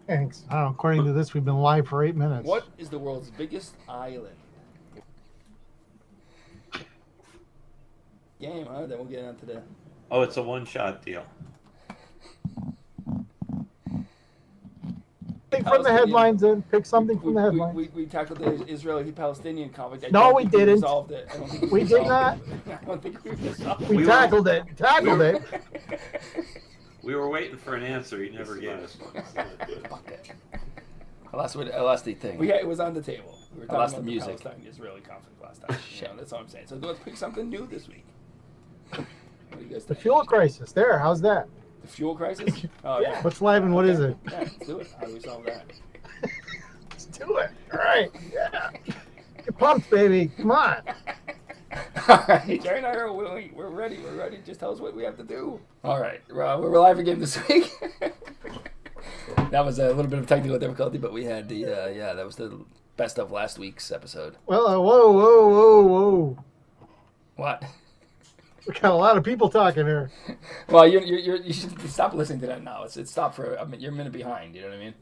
Thanks. According to this, we've been live for 8 minutes. What is the world's biggest island? Game, huh? Then we'll get on to the... Oh, it's a one-shot deal. From the headlines and pick something from the headlines. We tackled the Israeli-Palestinian conflict. No, we didn't. We resolved it. I don't think we did not. I don't think we resolved it. We tackled it. Tackled it. We were waiting for an answer. He never gave us one. I lost the thing. It was on the table. We were talking about the Palestine-Israeli conflict last time. Yeah, that's all I'm saying. So let's pick something new this week. What do you guys think? The fuel crisis. There. How's that? The fuel crisis? Oh, yeah. What's live and what is it? Yeah, let's do it. How do we solve that? Let's do it. All right. Yeah. Get pumped, baby. Come on. All right. Jerry and I are willing. We're ready. We're ready. Just tell us what we have to do. All right. We're live again this week. That was a little bit of technical difficulty, but we had the, that was the best of last week's episode. Well, whoa. What? We got a lot of people talking here. Well, you should stop listening to that now. It's stopped for you're a minute behind. You know what I mean?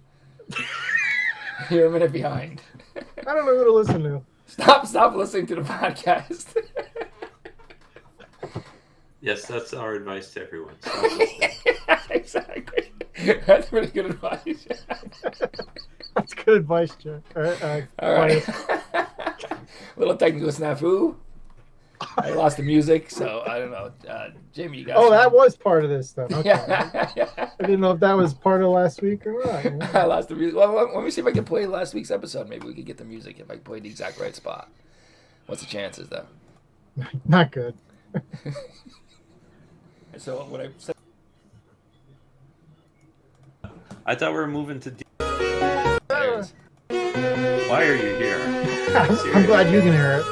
You're a minute behind. I don't know who to listen to. Stop listening to the podcast. Yes, that's our advice to everyone. Exactly. That's pretty good advice. That's good advice, Jeff. All right. Little technical snafu. I lost the music, so I don't know. Jamie, you got that was part of this then. Okay. Yeah. I didn't know if that was part of last week or not. I lost the music. Well, let me see if I can play last week's episode. Maybe we could get the music if I play the exact right spot. What's the chances, though? Not good. So what I said. I thought we were moving to... There it is. Why are you here? I'm glad you can hear it.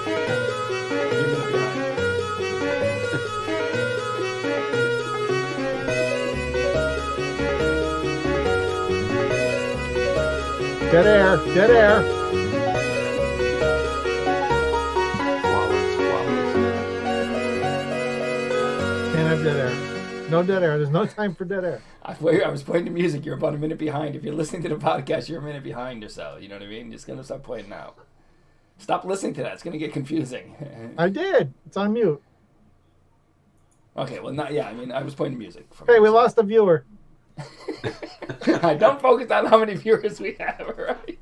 Dead air. Can't have dead air. No dead air. There's no time for dead air. I was playing the music. You're about a minute behind. If you're listening to the podcast, you're a minute behind or so. You know what I mean? Just gonna start playing now. Stop listening to that. It's gonna get confusing. I did. It's on mute. Okay. Well, not. Yeah. I mean, I was playing the music. Hey, we lost a viewer. Don't focus on how many viewers we have, all right?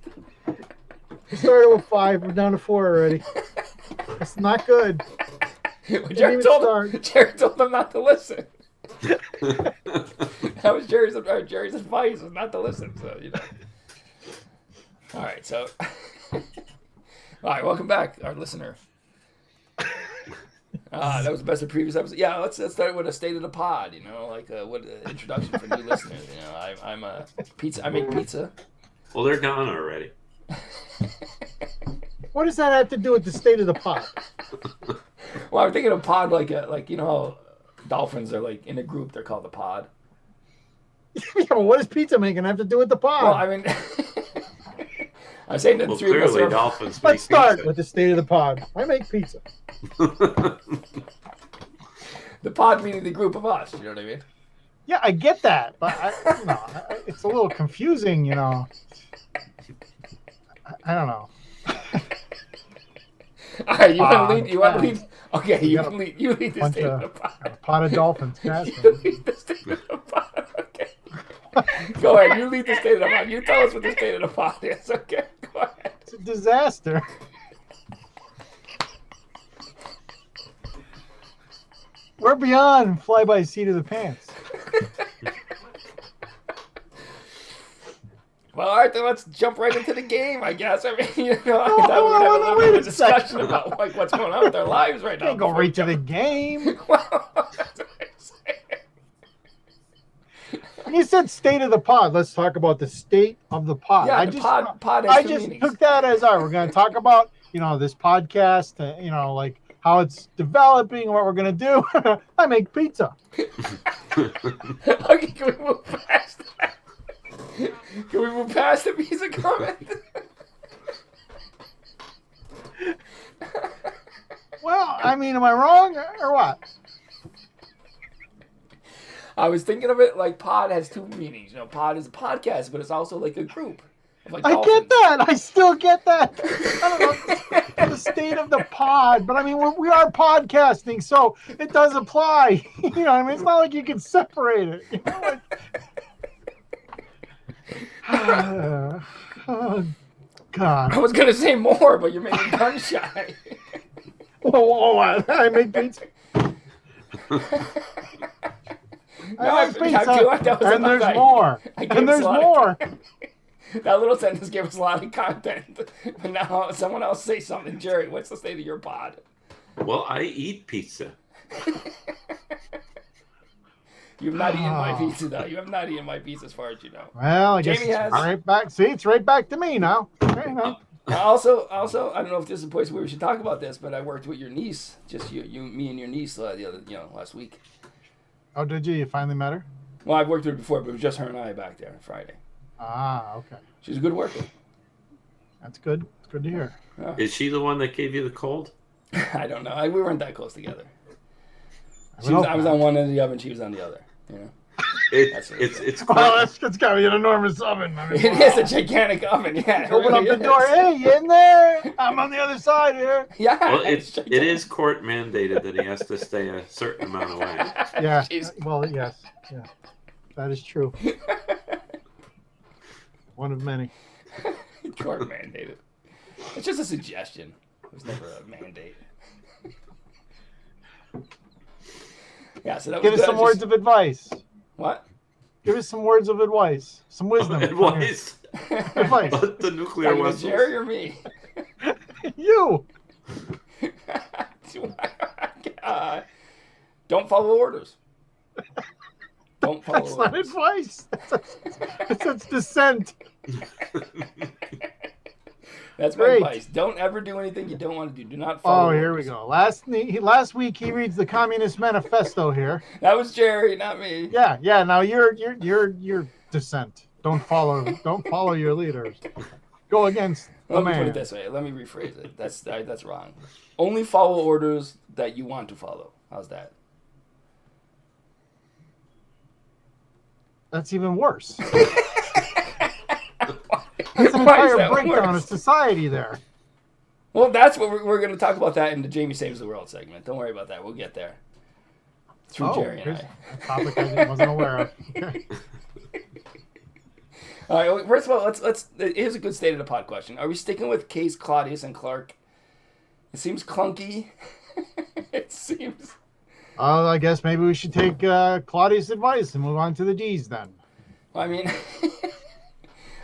We started with 5. We're down to 4 already. It's not good. Well, Jerry told them not to listen. That was Jerry's advice, was not to listen. So, you know. All right, so. All right, welcome back, our listener. That was the best of previous episodes. Yeah, let's start with a state of the pod. You know, like what introduction for new listeners. You know, I'm a pizza. I make pizza. Well, they're gone already. What does that have to do with the state of the pod? Well, I'm thinking of pod like you know how dolphins are like in a group. They're called the pod. Yeah, well, what does pizza making have to do with the pod? Well, I mean, I'm saying that the three of us are. Dolphins Let's start pizza. with the state of the pod. I make pizza. The pod meaning the group of us. You know what I mean? Yeah, I get that, but it's a little confusing. You know, I don't know. All right, you want to lead? Okay, you lead the state of the pod. A pot of dolphins. You lead the state of the pod. Okay. Go ahead. You lead the state of the pod. You tell us what the state of the pod is. Okay. Go ahead. It's a disaster. We're beyond fly by seat of the pants. Well, all right, then let's jump right into the game, I guess. I mean, you know, I thought we were going to have a little bit of a discussion about like what's going on with our lives right now. Can't go right to the game. Well, that's what I'm saying. When you said state of the pod, let's talk about the state of the pod. Yeah, pod has two meanings. Took that as we're going to talk about, this podcast, like how it's developing, what we're going to do. I make pizza. Okay, can we move past that? Can we move past the pizza comment? Well, I mean, am I wrong or what? I was thinking of it like pod has two meanings. You know, pod is a podcast, but it's also like a group. Of like I dolphins. get that. I still get that. I don't know the state of the pod, but I mean we are podcasting, so it does apply. You know, I mean it's not like you can separate it. You know, like, oh, God. I was gonna say more, but you're making gun shy. I make pizza. I feel like that was and enough. there's more. And there's more. That little sentence gave us a lot of content. But now someone else say something. Jerry, what's the state of your pod? Well, I eat pizza. You've not eaten my pizza, though. You have not eaten my pizza as far as you know. Well, I Jamie guess has. Right back. See, it's right back to me now. Okay, no. Also, I don't know if this is a place where we should talk about this, but I worked with your niece, just me and your niece last week. Oh, did you? You finally met her? Well, I've worked with her before, but it was just her and I back there on Friday. Ah, okay. She's a good worker. That's good. It's good to hear. Yeah. Is she the one that gave you the cold? I don't know. We weren't that close together. I was on one end of the oven, she was on the other. You know. It's well, it's got to be an enormous oven. I mean, it is a gigantic oven. Yeah. Open up the door. Hey, you in there? I'm on the other side here. Yeah. Well, it is court mandated that he has to stay a certain amount away. Yeah. Well, yes. Yeah. That is true. One of many. Court mandated. It's just a suggestion. It was never a mandate. Yeah, so that Give was us some words of advice. What? Give us some words of advice. Some wisdom. Advice. Advice. About the nuclear Talking to weapons. Jerry or me? You. Don't follow orders. Don't follow That's not orders. advice. That's dissent. That's my Great. advice. Don't ever do anything you don't want to do. Do not follow Oh, here we orders. go. Last week he reads the Communist Manifesto here. That was Jerry, not me. Yeah. Now you're dissent. Don't follow your leaders. Go against the Let me man. put it this way. Let me rephrase it. That's wrong. Only follow orders that you want to follow. How's that? That's even worse. That's an Why is entire that breakdown worse? of society there. Well, that's what we're going to talk about that in the Jamie Saves the World segment. Don't worry about that. We'll get there. Through Jerry and here's I. a topic I wasn't aware of. Okay. All right. Well, first of all, let's. Here's a good state of the pod question. Are we sticking with Case, Claudius, and Clark? It seems clunky. It seems. I guess maybe we should take Claudius' advice and move on to the G's then. I mean.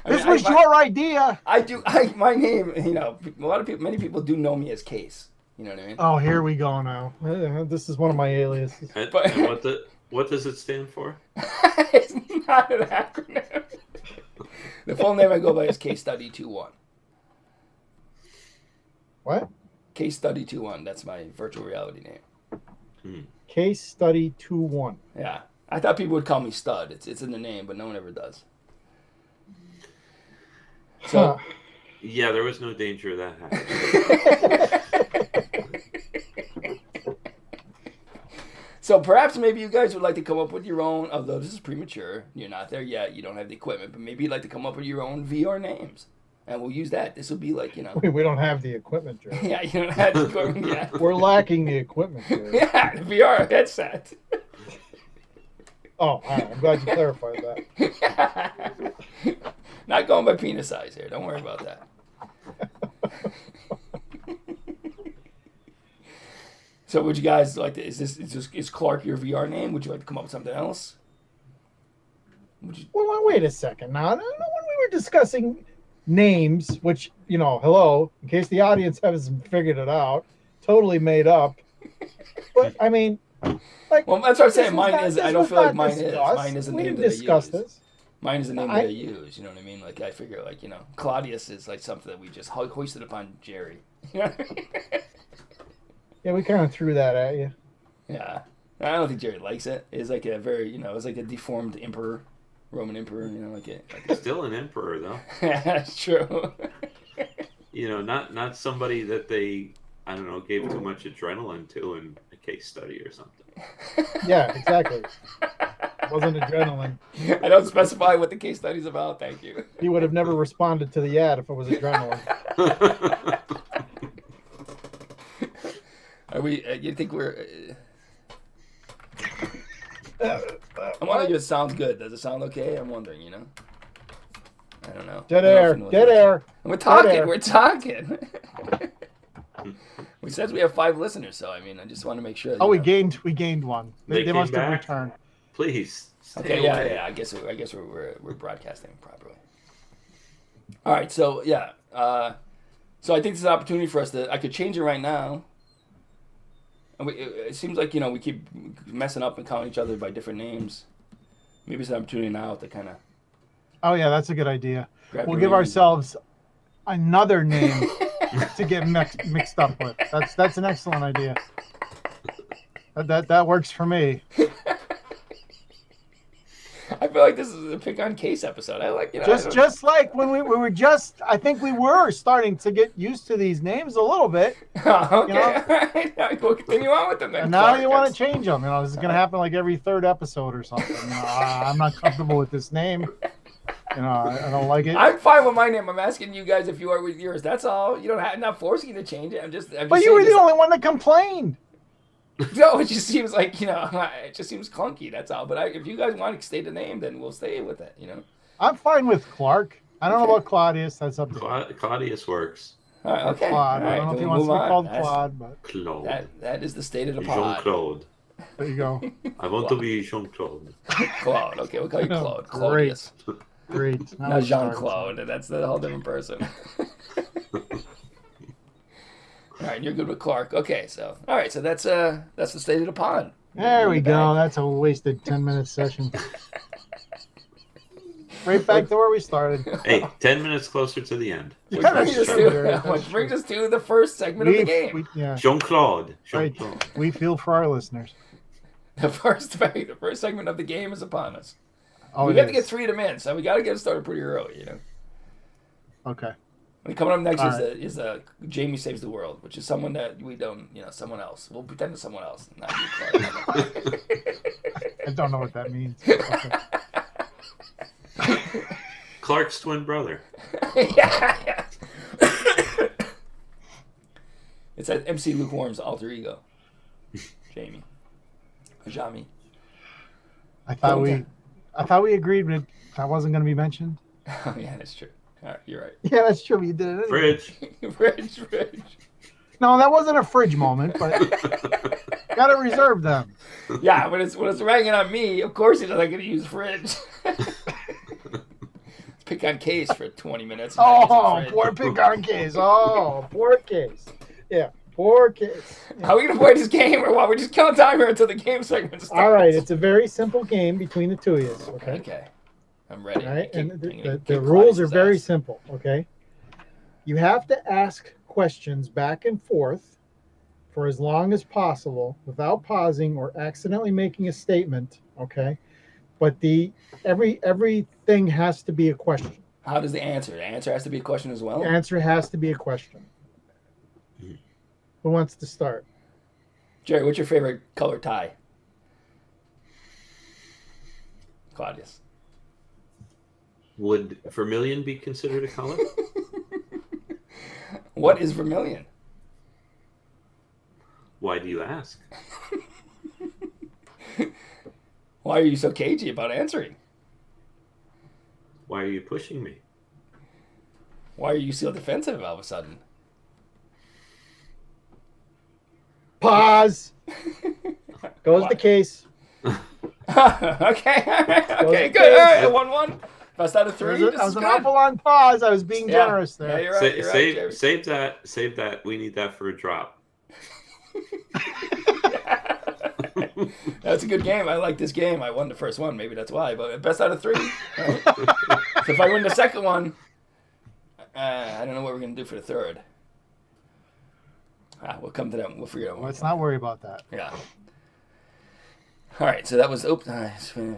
This was your idea. My name, you know, many people do know me as Case. You know what I mean? Oh, here we go now. This is one of my aliases. And But- what does it stand for? It's not an acronym. The full name I go by is Case Study 2-1. What? Case Study 2-1. That's my virtual reality name. Case Study 2-1. Yeah. I thought people would call me Stud. It's in the name, but no one ever does. So, Yeah, there was no danger of that happening. so perhaps maybe you guys would like to come up with your own, although this is premature, you're not there yet, you don't have the equipment, but maybe you'd like to come up with your own VR names. And we'll use that. This will be like, you know. We don't have the equipment, Joe. Yeah, you don't have the equipment yet. We're lacking the equipment, Joe. Yeah, the VR headset. Oh, all right. I'm glad you clarified that. Not going by penis size here. Don't worry about that. So would you guys like to, is Clark your VR name? Would you like to come up with something else? Would you, Well, wait a second. Now, when we were discussing names, which, you know, hello, in case the audience hasn't figured it out, totally made up. But, I mean, like... well, that's what I'm saying. this Mine not- is, this I don't was feel like not mine is. discussed. Mine is the We name didn't that discuss I use. this. Mine is the name that I use, you know what I mean? Like, I figure, like, you know, Claudius is like something that we just hoisted upon Jerry. You know what I mean? Yeah, we kind of threw that at you. Yeah. I don't think Jerry likes it. It's like a very, you know, it's like a deformed emperor, Roman emperor, you know, like a Still an emperor, though. yeah, that's true. You know, not somebody that they, I don't know, gave too much adrenaline to in a case study or something. Yeah, exactly. Wasn't adrenaline. I don't specify what the case study's about. Thank you. He would have never responded to the ad if it was adrenaline. Are we? You think we're? I'm wondering if it sounds good. Does it sound okay? I'm wondering. You know. I don't know. Dead I don't know air. if Dead air. We're talking. air. We're talking. We says we have 5 listeners, so I mean, I just want to make sure. Oh, we gained one. They came must have back? returned. Please. Stay Okay, away. yeah. I guess we're broadcasting properly. All right, so yeah, so I think this is an opportunity for us to. I could change it right now. And it seems like we keep messing up and calling each other by different names. Maybe it's an opportunity now to kind of. Oh yeah, that's a good idea. grab We'll the give reins. ourselves another name to get mixed up with. That's an excellent idea. That works for me. I feel like this is a pick on case episode. I like Just like when we were just, I think we were starting to get used to these names a little bit. Okay, all right. Now we'll continue on with them then. And now Clark. you want to change them. This is going to happen like every 3rd episode or something. I'm not comfortable with this name. I don't like it. I'm fine with my name. I'm asking you guys if you are with yours. That's all. You don't have, not forcing you to change it. I'm just But you saying were the this- only one that complained. No, it just seems like it just seems clunky. That's all. But if you guys want to stay the name, then we'll stay with it. I'm fine with Clark. I don't know about Claudius. That's up to you. Claudius works. All right, okay. Claude. All I right, don't know if he then wants to we'll be move called on. Claude, but Claude. That is the state of the pod. Jean-Claude. there you go. I want to be Jean-Claude. Claude. Okay, we'll call you Claude. Great. Claudius. Great. Now Not we started. Jean-Claude. That's a whole different person. All right, you're good with Clark. Okay, so all right, so that's the state of the pod. There we In the go. bag. That's a wasted 10-minute session. Right back to where we started. Hey, 10 minutes closer to the end. Yeah, Which that's brings, us true. to, That's which true. brings us to the first segment of the game. Yeah, Jean-Claude. right. Jean-Claude. We feel for our listeners. The first segment of the game is upon us. Oh, We it got to get is. 3 of them in, so we got to get started pretty early. Okay. And coming up next All is Jamie Saves the World, which is someone that we don't, someone else. We'll pretend it's someone else, not you, Clark. I don't know what that means. Okay. Clark's twin brother. yeah. It's that MC Lukewarm's alter ego, Jamie. Jamie. I thought we agreed that that wasn't going to be mentioned. Oh yeah, that's true. All right, you're right. Yeah, that's true. You did it. Anyway. Fridge. Rich. No, that wasn't a fridge moment, but gotta reserve them. Yeah, when it's ragging on me, of course he's not going to use fridge. Pick on case for 20 minutes. and not Oh, use the poor fridge. pick on case. Oh, poor case. Yeah, poor case. How are we going to play this game, or what? We're just killing time here until the game segment starts. All right, it's a very simple game between the two of you. Okay. Okay. I'm ready. All right, Keep- and I'm gonna the kick rules are Claudius's very ass. simple. Okay. You have to ask questions back and forth for as long as possible without pausing or accidentally making a statement. Okay. But everything has to be a question. How does the answer? The answer has to be a question as well? The answer has to be a question. Who wants to start? Jerry, what's your favorite color tie? Claudius. Would vermilion be considered a color? What is vermilion? Why do you ask? Why are you so cagey about answering? Why are you pushing me? Why are you so defensive all of a sudden? Pause. Goes Why? the case. Okay, all right. Okay, the good. All case. right, 1-1. Best out of 3. I This was is an good. awful long pause. I was being Yeah. generous Yeah, there. you're right. You're right, Jerry. Save that. We need that for a drop. That's a good game. I like this game. I won the first one. Maybe that's why. But best out of 3. Right. So if I win the second one, I don't know what we're going to do for the third. We'll come to that. We'll figure it out. Let's not worry about that. Yeah. All right. So that was. Oops. That's the game.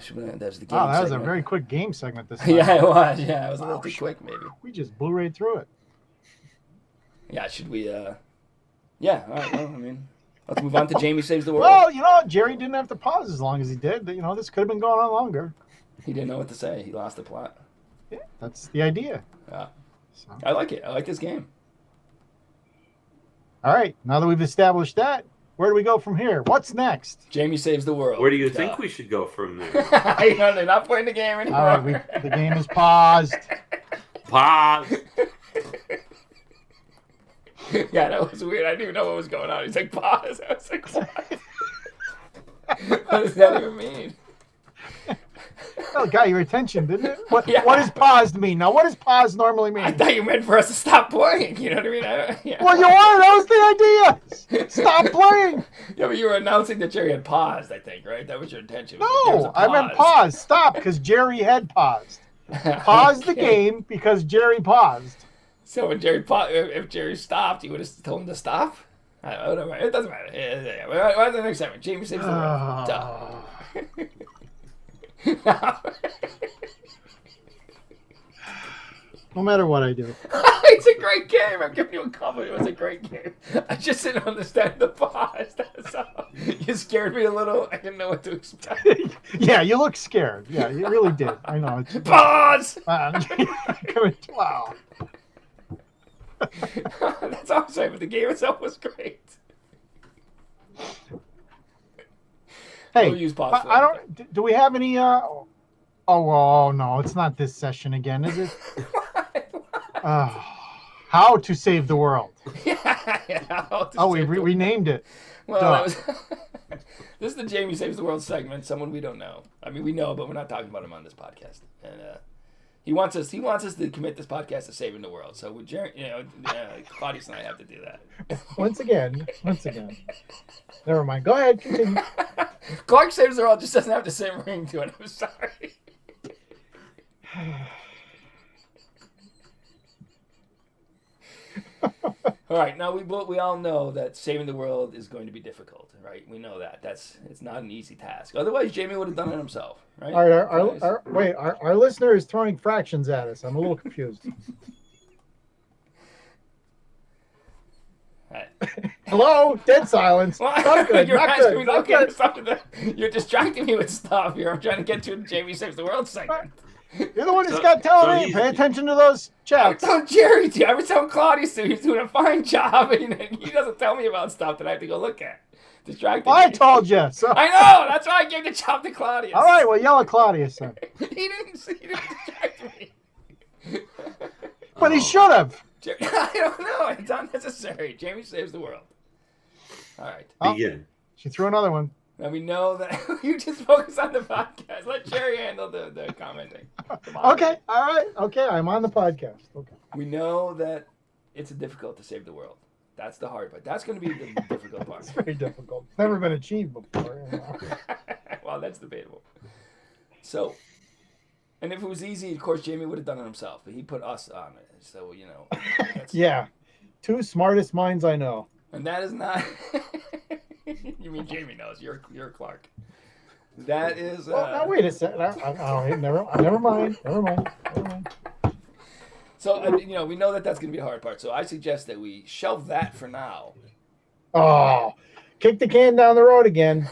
Wow, that was a segment. very quick game segment this time. Yeah, it was. Yeah, it was a little Wow. too quick, maybe. We just blew right through it. Yeah. Should we? Yeah. All right. Well, I mean, Let's move on to Jamie Saves the World. Well, Jerry didn't have to pause as long as he did. This could have been going on longer. He didn't know what to say. He lost the plot. Yeah, that's the idea. Yeah. So. I like it. I like this game. All right. Now that we've established that, where do we go from here? What's next? Jamie Saves the World. Where do you think we should go from there? They're not playing the game anymore. All right. The game is paused. Pause. Yeah, that was weird. I didn't even know what was going on. He's like, pause. I was like, what? What does that even mean? Well, it got your attention, didn't it? What Yeah. does paused mean? Now, what does paused normally mean? I thought you meant for us to stop playing. You know what I mean? Yeah. Well, you are. That was the idea. Stop playing. Yeah, but you were announcing that Jerry had paused, I think, right? That was your intention. There was No, a I meant pause. Stop, because Jerry had paused. Pause the game because Jerry paused. So when if Jerry stopped, you would have told him to stop? Whatever. It doesn't matter. Yeah. What's the next segment? Jamie Saves the World. Duh. No matter what I do. It's a great game. I'm giving you a compliment. It was a great game. I just didn't understand the pause. That's all. You scared me a little. I didn't know what to expect. Yeah, you look scared. Yeah, you really did. I know. Pause! Wow. That's all I'm saying, but the game itself was great. Hey, We'll use pause for I that. don't. Do we have any? Oh, no, it's not this session again, is it? How to Save the World. Yeah. We renamed it. Well, that was. This is the Jamie Saves the World segment. Someone we don't know. I mean, we know, but we're not talking about him on this podcast. And he wants us to commit this podcast to saving the world. So with Jerry, Claudius and I have to do that. Once again. Never mind. Go ahead. Continue. Clark Saves the World just doesn't have the same ring to it. I'm sorry. All right, now we all know that saving the world is going to be difficult, right? We know that. It's not an easy task. Otherwise, Jamie would have done it himself, right? All right, our listener is throwing fractions at us. I'm a little confused. Right. Hello? Dead silence. Well, Not good. you're Not asking me good. to get into something that you're distracting me with stuff here. I'm trying to get to the Jamie Saves the World segment. You're the one who's got telling me. Pay attention to those I was chats. telling Jerry to. I was telling Claudius to. He's doing a fine job, and he doesn't tell me about stuff that I have to go look at. Distracting Well, I me. told you. So. I know. That's why I gave the job to Claudius. All right, well, yell at Claudius then. He didn't distract me. But he should have. I don't know. It's unnecessary. Jamie Saves the World. All right. Begin. She threw another one. Now we know that you just focus on the podcast. Let Jerry handle the commenting. Come on. Okay, all right. Okay, I'm on the podcast. Okay. We know that it's difficult to save the world. That's the hard part. That's going to be the difficult part. It's very difficult. It's never been achieved before. Well, that's debatable. So, and if it was easy, of course, Jamie would have done it himself. But he put us on it. So, that's, Yeah. Two smartest minds I know. And that is not... You mean Jamie knows. You're Clark. That is... Well, now wait a second. Never mind. So, we know that that's going to be the hard part. So I suggest that we shelve that for now. Oh, kick the can down the road again.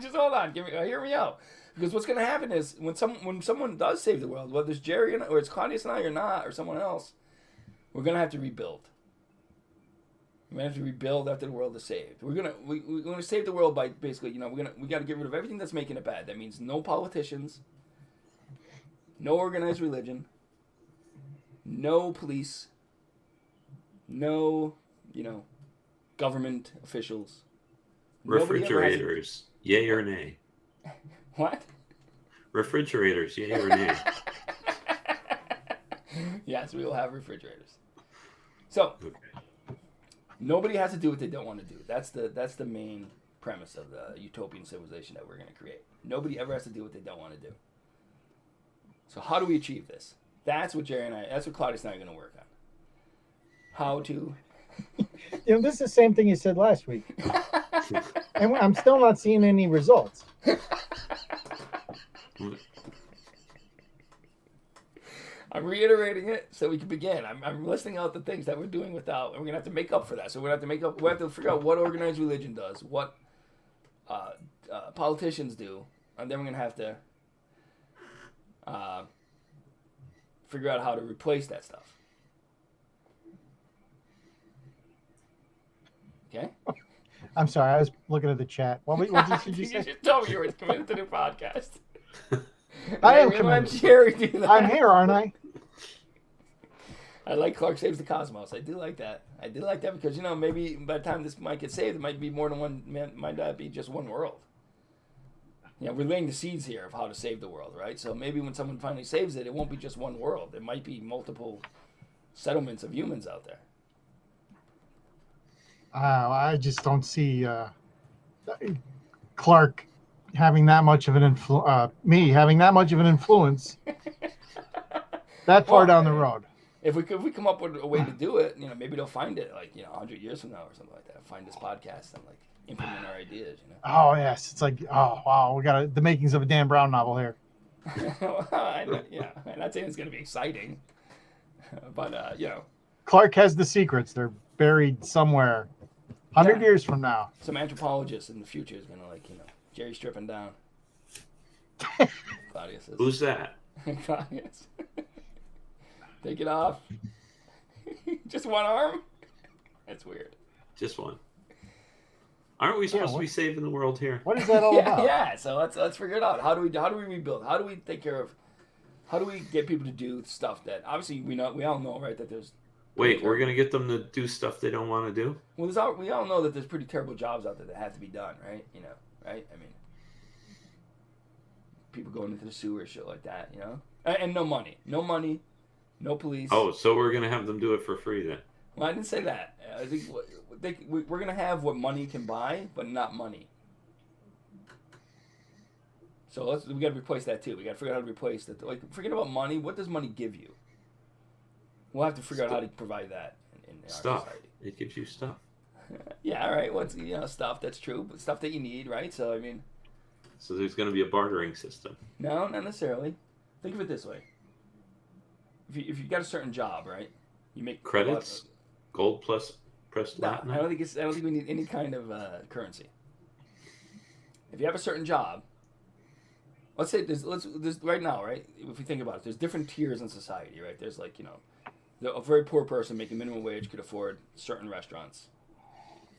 Just hold on. Hear me out. Because what's going to happen is when someone does save the world, whether it's Jerry or it's Claudius and I or not, or someone else, we're going to have to rebuild. We're going to have to rebuild after the world is saved. We're going to save the world by basically, we got to get rid of everything that's making it bad. That means no politicians, no organized religion, no police, no, government officials. Refrigerators, yay or nay? What? Refrigerators, yay or nay? Yes, we will have refrigerators. So, nobody has to do what they don't want to do. That's the main premise of the utopian civilization that we're going to create. Nobody ever has to do what they don't want to do. So how do we achieve this? That's what Claudius and I are going to work on. How to... This is the same thing you said last week. And I'm still not seeing any results. I'm reiterating it so we can begin. I'm listing out the things that we're doing without, and we're gonna have to make up for that. So we're gonna have to make up. We have to figure out what organized religion does, what politicians do, and then we're gonna have to figure out how to replace that stuff. Okay. I'm sorry, I was looking at the chat. What did you You say? just told me you were committed to the podcast. I am We're gonna let committed. Jerry do that. I'm here, aren't I? I like Clark Saves the Cosmos. I do like that. I do like that because, maybe by the time this might get saved, it might be more than one, might not be just one world. We're laying the seeds here of how to save the world, right? So maybe when someone finally saves it, it won't be just one world. There might be multiple settlements of humans out there. I just don't see Clark having that much of an me having that much of an influence that far down the road. If we come up with a way to do it, maybe they'll find it 100 years from now or something like that. Find this podcast and implement our ideas. Oh yes, it's like, oh wow, we got the makings of a Dan Brown novel here. I'm not saying it's going to be exciting, but Clark has the secrets. They're buried somewhere 100 years from now. Some anthropologist in the future is going to Jerry stripping down. Claudius says. Who's that? Claudius. Take it off. Just one arm? That's weird. Just one. Aren't we supposed to be saving the world here? What is that all about? Yeah, so let's figure it out. How do we rebuild? How do we take care of, how do we get people to do stuff that obviously we all know, right, that there's Wait, we're gonna get them to do stuff they don't want to do? Well, we all know that there's pretty terrible jobs out there that have to be done, right? Right? I mean, people going into the sewer, shit like that, and no money, no police. Oh, so we're gonna have them do it for free then? Well, I didn't say that. I think we're gonna have what money can buy, but not money. So we got to replace that too. We got to figure out how to replace that. Forget about money. What does money give you? We'll have to figure out how to provide that in our stuff. society. It gives you stuff. Yeah, all right. What's stuff? That's true, but stuff that you need, right? So I mean. So there's going to be a bartering system. No, not necessarily. Think of it this way. If you got a certain job, right? You make credits, gold plus pressed platinum. I don't think we need any kind of currency. If you have a certain job, let's say there's right now, right? If we think about it, there's different tiers in society, right? There's a very poor person making minimum wage could afford certain restaurants.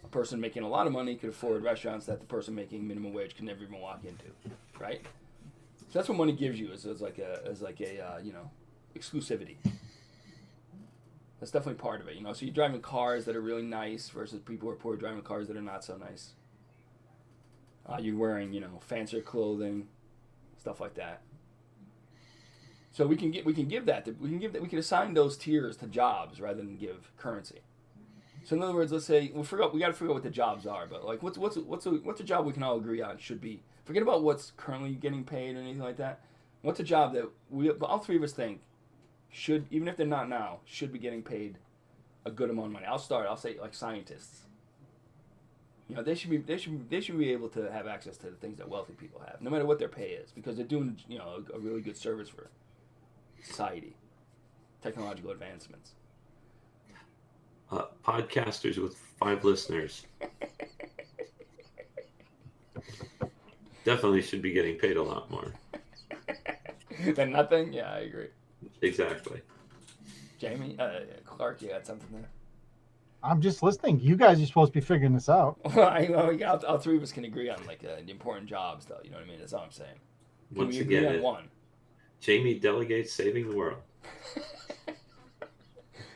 A person making a lot of money could afford restaurants that the person making minimum wage could never even walk into, right? So that's what money gives you is like a exclusivity. That's definitely part of it, So you're driving cars that are really nice versus people who are poor driving cars that are not so nice. You're wearing, fancier clothing, stuff like that. So we can assign those tiers to jobs rather than give currency. So in other words, let's say we got to figure out what the jobs are, but what's a job we can all agree on should be. Forget about what's currently getting paid or anything like that. What's a job that all three of us think should, even if they're not now, should be getting paid a good amount of money. I'll say scientists. They should be able to have access to the things that wealthy people have, no matter what their pay is, because they're doing a really good service for society, technological advancements. Podcasters with 5 listeners definitely should be getting paid a lot more. Than nothing? Yeah, I agree. Exactly. Jamie, Clark, you got something there? I'm just listening. You guys are supposed to be figuring this out. All three of us can agree on the important jobs, though. You know what I mean? That's all I'm saying. Can we agree on one? Jamie delegates saving the world.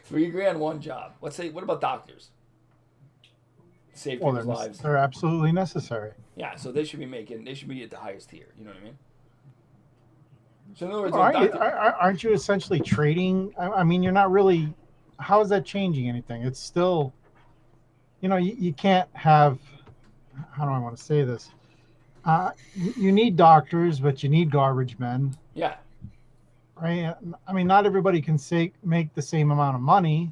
We agree on one job. Let's say, what about doctors? Save people's lives. They're absolutely necessary. Yeah, so they should be at the highest tier. You know what I mean? So in other words, aren't you essentially trading? I mean, you're not really. How is that changing anything? It's still, you can't have. How do I want to say this? You need doctors, but you need garbage men. Yeah. Right. I mean, not everybody can make the same amount of money.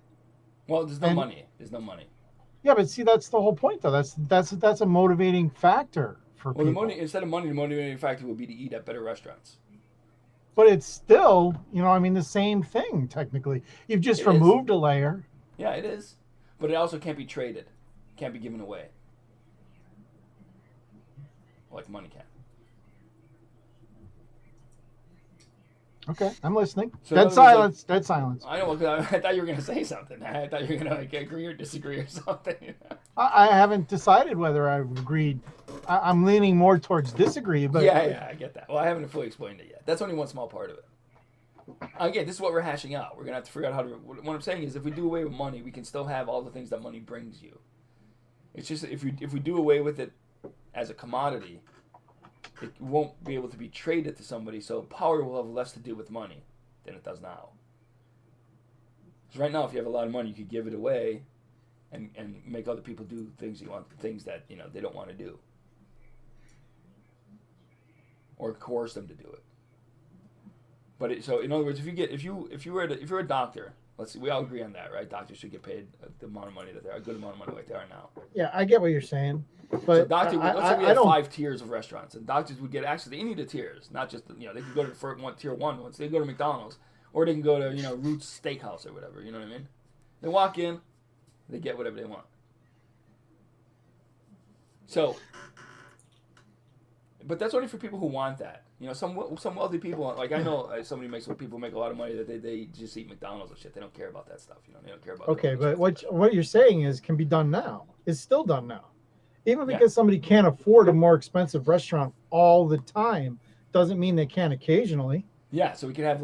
Well, there's no money. There's no money. Yeah, but see, that's the whole point, though. That's a motivating factor for people. Instead of money, the motivating factor would be to eat at better restaurants. But it's still, I mean, the same thing technically. You've just It is. removed a layer. Yeah, it is. But it also can't be traded. Can't be given away. Like money can. Okay, I'm listening. So in Dead other words, silence. Dead silence. I know. I thought you were gonna say something. I thought you were gonna agree or disagree or something. I haven't decided whether I've agreed. I'm leaning more towards disagree, but yeah, I get that. Well, I haven't fully explained it yet. That's only one small part of it. Again, this is what we're hashing out. We're gonna have to figure out how to. What I'm saying is, if we do away with money, we can still have all the things that money brings you. It's just if we do away with it as a commodity, it won't be able to be traded to somebody. So power will have less to do with money than it does now. So right now, if you have a lot of money, you could give it away, and make other people do things you want, things that they don't want to do, or coerce them to do it. But so in other words, if you're a doctor, let's see, we all agree on that, right? Doctors should get paid the amount of money that they're a good amount of money like they are now. yeah, I get what you're saying. But So doctor, let's say we I have don't. 5 tiers of restaurants, and doctors would get access to any of the tiers, not just they could go to the first one, tier 1 once they go to McDonald's, or they can go to Roots Steakhouse or whatever. You know what I mean? They walk in, they get whatever they want. So, but that's only for people who want that. Some wealthy people, like I know people make a lot of money that they just eat McDonald's and shit. They don't care about that stuff. They don't care about. Okay, but what you're saying is can be done now. It's still done now. Even because somebody can't afford a more expensive restaurant all the time doesn't mean they can occasionally. Yeah, so we could have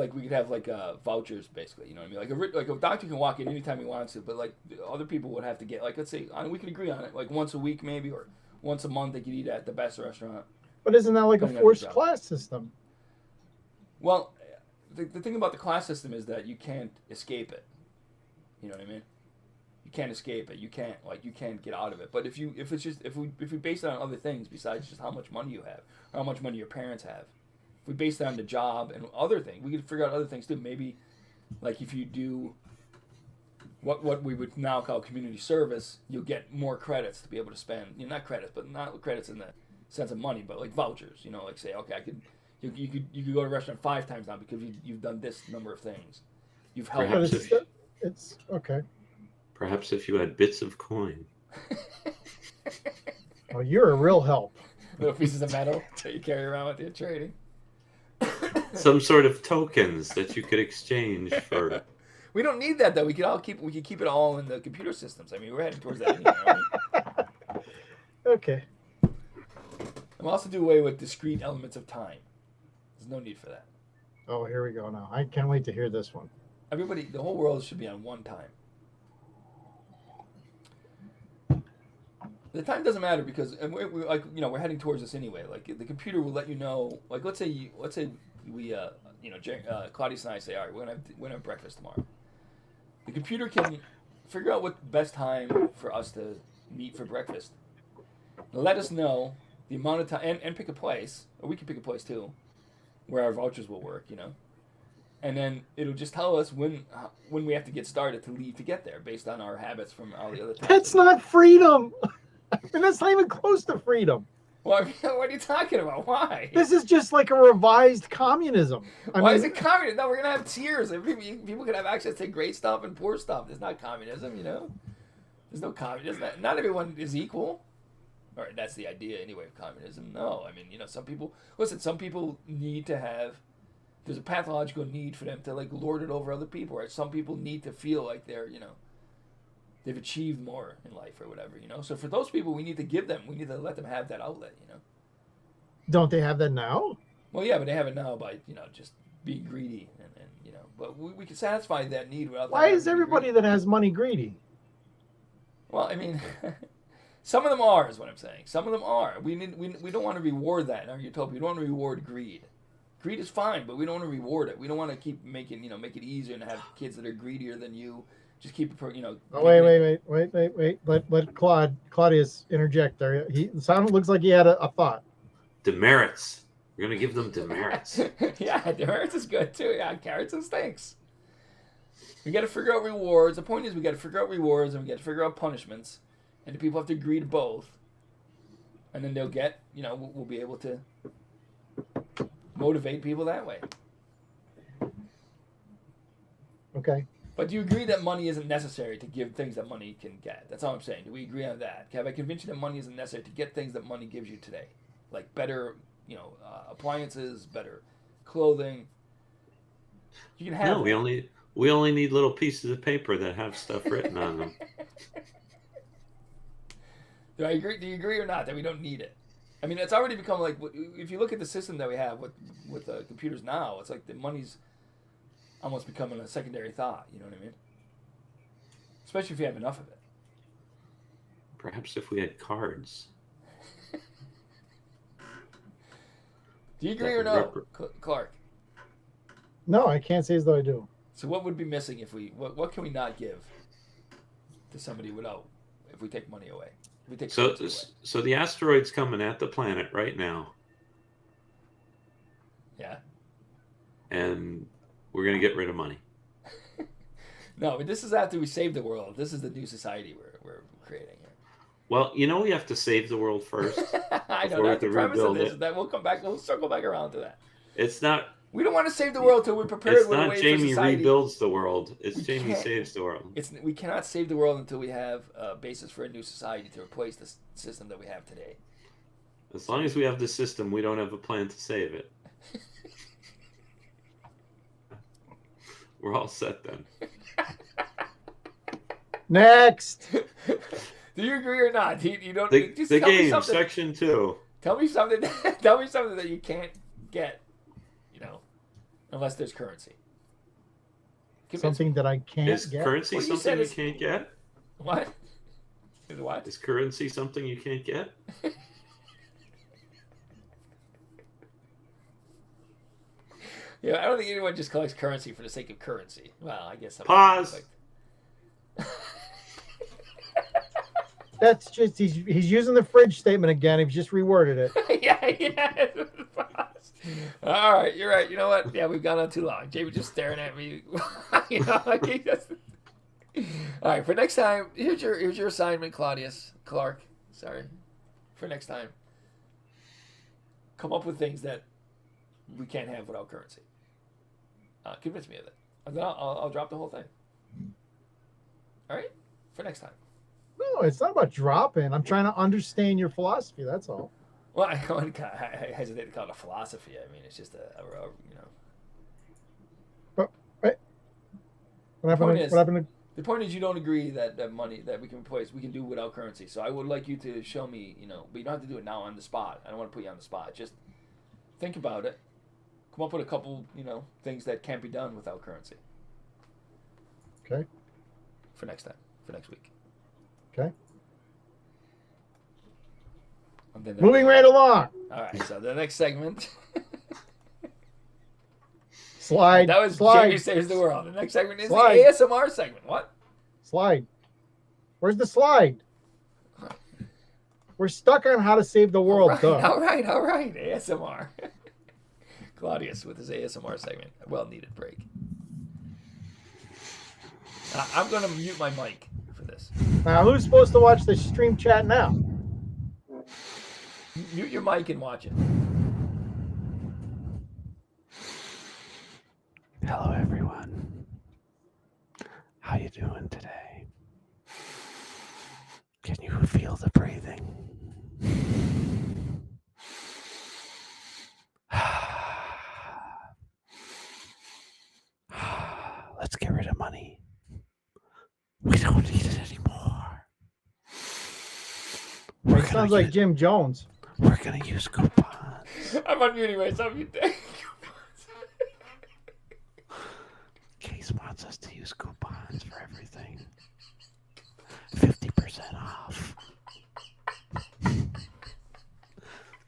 vouchers basically. You know what I mean? Like a doctor can walk in anytime he wants to, but like other people would have to get let's say we could agree on it like once a week maybe or once a month they could eat at the best restaurant. But isn't that like a forced class system? Well, the thing about the class system is that you can't escape it. You know what I mean? You can't escape it. You can't get out of it. But if we base it on other things besides just how much money you have or how much money your parents have, if we base it on the job and other things, we could figure out other things too. Maybe like if you do what we would now call community service, you'll get more credits to be able to spend. Not credits, but not credits in the sense of money, but like vouchers. Like say, okay, you could go to a restaurant 5 times now because you've done this number of things. You've helped. It's okay. Perhaps if you had bits of coin. Well, you're a real help. Little pieces of metal that you carry around with you trading. Some sort of tokens that you could exchange for. We don't need that though. We could keep it all in the computer systems. I mean, we're heading towards that anyway, right? Okay. And we'll also do away with discrete elements of time. There's no need for that. Oh, here we go now. I can't wait to hear this one. Everybody, the whole world should be on one time. The time doesn't matter because we're heading towards this anyway. Like the computer will let you know. Like let's say we Claudius and I say, all right, we're gonna have breakfast tomorrow. The computer can figure out what the best time for us to meet for breakfast. Let us know the amount of time and pick a place, or we can pick a place too, where our vouchers will work. And then it'll just tell us when we have to get started to leave to get there based on our habits from all the other times. That's not freedom. And that's not even close to freedom. Well, what are you talking about? Why? This is just like a revised communism. Why is it communism? No, we're going to have tiers. People can have access to great stuff and poor stuff. There's not communism, There's no communism. Not everyone is equal. All right, that's the idea anyway of communism. No, I mean, some people need to have, there's a pathological need for them to like lord it over other people, right? Some people need to feel like they're, they've achieved more in life or whatever, So for those people, we need to let them have that outlet, Don't they have that now? Well, yeah, but they have it now by, just being greedy and but we can satisfy that need without. Why is everybody that has money greedy? Well, I mean, some of them are, is what I'm saying. Some of them are. We don't want to reward that in our utopia. We don't want to reward greed. Greed is fine, but we don't want to reward it. We don't want to keep make it easier and have kids that are greedier than you. Just keep it, Oh, wait. Let Claudius interject there. Looks like he had a thought. Demerits. We're going to give them demerits. Yeah, demerits is good too. Yeah, carrots and stinks. We got to figure out rewards. The point is we got to figure out rewards and we got to figure out punishments. And the people have to agree to both. And then they'll get, we'll be able to motivate people that way. Okay. But do you agree that money isn't necessary to give things that money can get? That's all I'm saying. Do we agree on that? Have I convinced you that money isn't necessary to get things that money gives you today? Like better, appliances, better clothing. You can have No, that. we only need little pieces of paper that have stuff written on them. Do I agree? Do you agree or not that we don't need it? I mean, it's already become like, if you look at the system that we have with computers now, it's like the money's almost becoming a secondary thought. You know what I mean? Especially if you have enough of it. Perhaps if we had cards. Do you agree That or would no, Clark? No, I can't say as though I do. So what would be missing if what can we not give to somebody if we take money away? If we take currency away? So the asteroid's coming at the planet right now, Yeah. and we're gonna get rid of money. No, but this is after we save the world. This is the new society we're creating here. Well, we have to save the world first. I know before we that's the can premise of rebuild this. it. That we'll come back. We'll circle back around to that. It's not. We don't want to save the world till we're prepared It's with a not way Jamie for society. rebuilds the world. It's We Jamie can't- saves the world. We cannot save the world until we have a basis for a new society to replace the system that we have today. As long as we have the system, we don't have a plan to save it. We're all set then. Next. Do you agree or not? You don't. The just tell me game, something. section 2. Tell me something. Tell me something that you can't get. Unless there's currency. Convince me. Something that I can't Is get. currency Well, you something said you it's- can't get? What? Is what? Is currency something you can't get? Yeah, I don't think anyone just collects currency for the sake of currency. Well, I guess. Pause. That's just he's using the fridge statement again. He's just reworded it. yeah. All right, you're right. You know what? Yeah, we've gone on too long. Jamie just staring at me. Like he just... All right, for next time, here's your assignment, Clark. Sorry, for next time, come up with things that we can't have without currency. Convince me of it. And then I'll drop the whole thing. All right, for next time. No, it's not about dropping. I'm trying to understand your philosophy. That's all. Well, I hesitate to call it a philosophy. I mean, it's just But what happened? The point is, you don't agree that money that we can replace, we can do without currency. So I would like you to show me, but you don't have to do it now on the spot. I don't want to put you on the spot. Just think about it. Come up with a couple, things that can't be done without currency. Okay. For next time, for next week. Okay. And then Moving right along. All right. So the next segment. Slide. That was slide. Jamie Saves the World. The next segment is Slide. the ASMR segment. What? Slide. Where's the slide? We're stuck on how to save the world. All right. ASMR. Claudius with his ASMR segment. A well-needed break. I'm going to mute my mic for this. Now, who's supposed to watch the stream chat now? Mute your mic and watch it. Hello, everyone. How you doing today? Can you feel the breathing? Let's get rid of money. We don't need it anymore. It sounds like Jim Jones. We're gonna use coupons. I'm unmuting myself. You think? Case wants us to use coupons for everything. 50% off.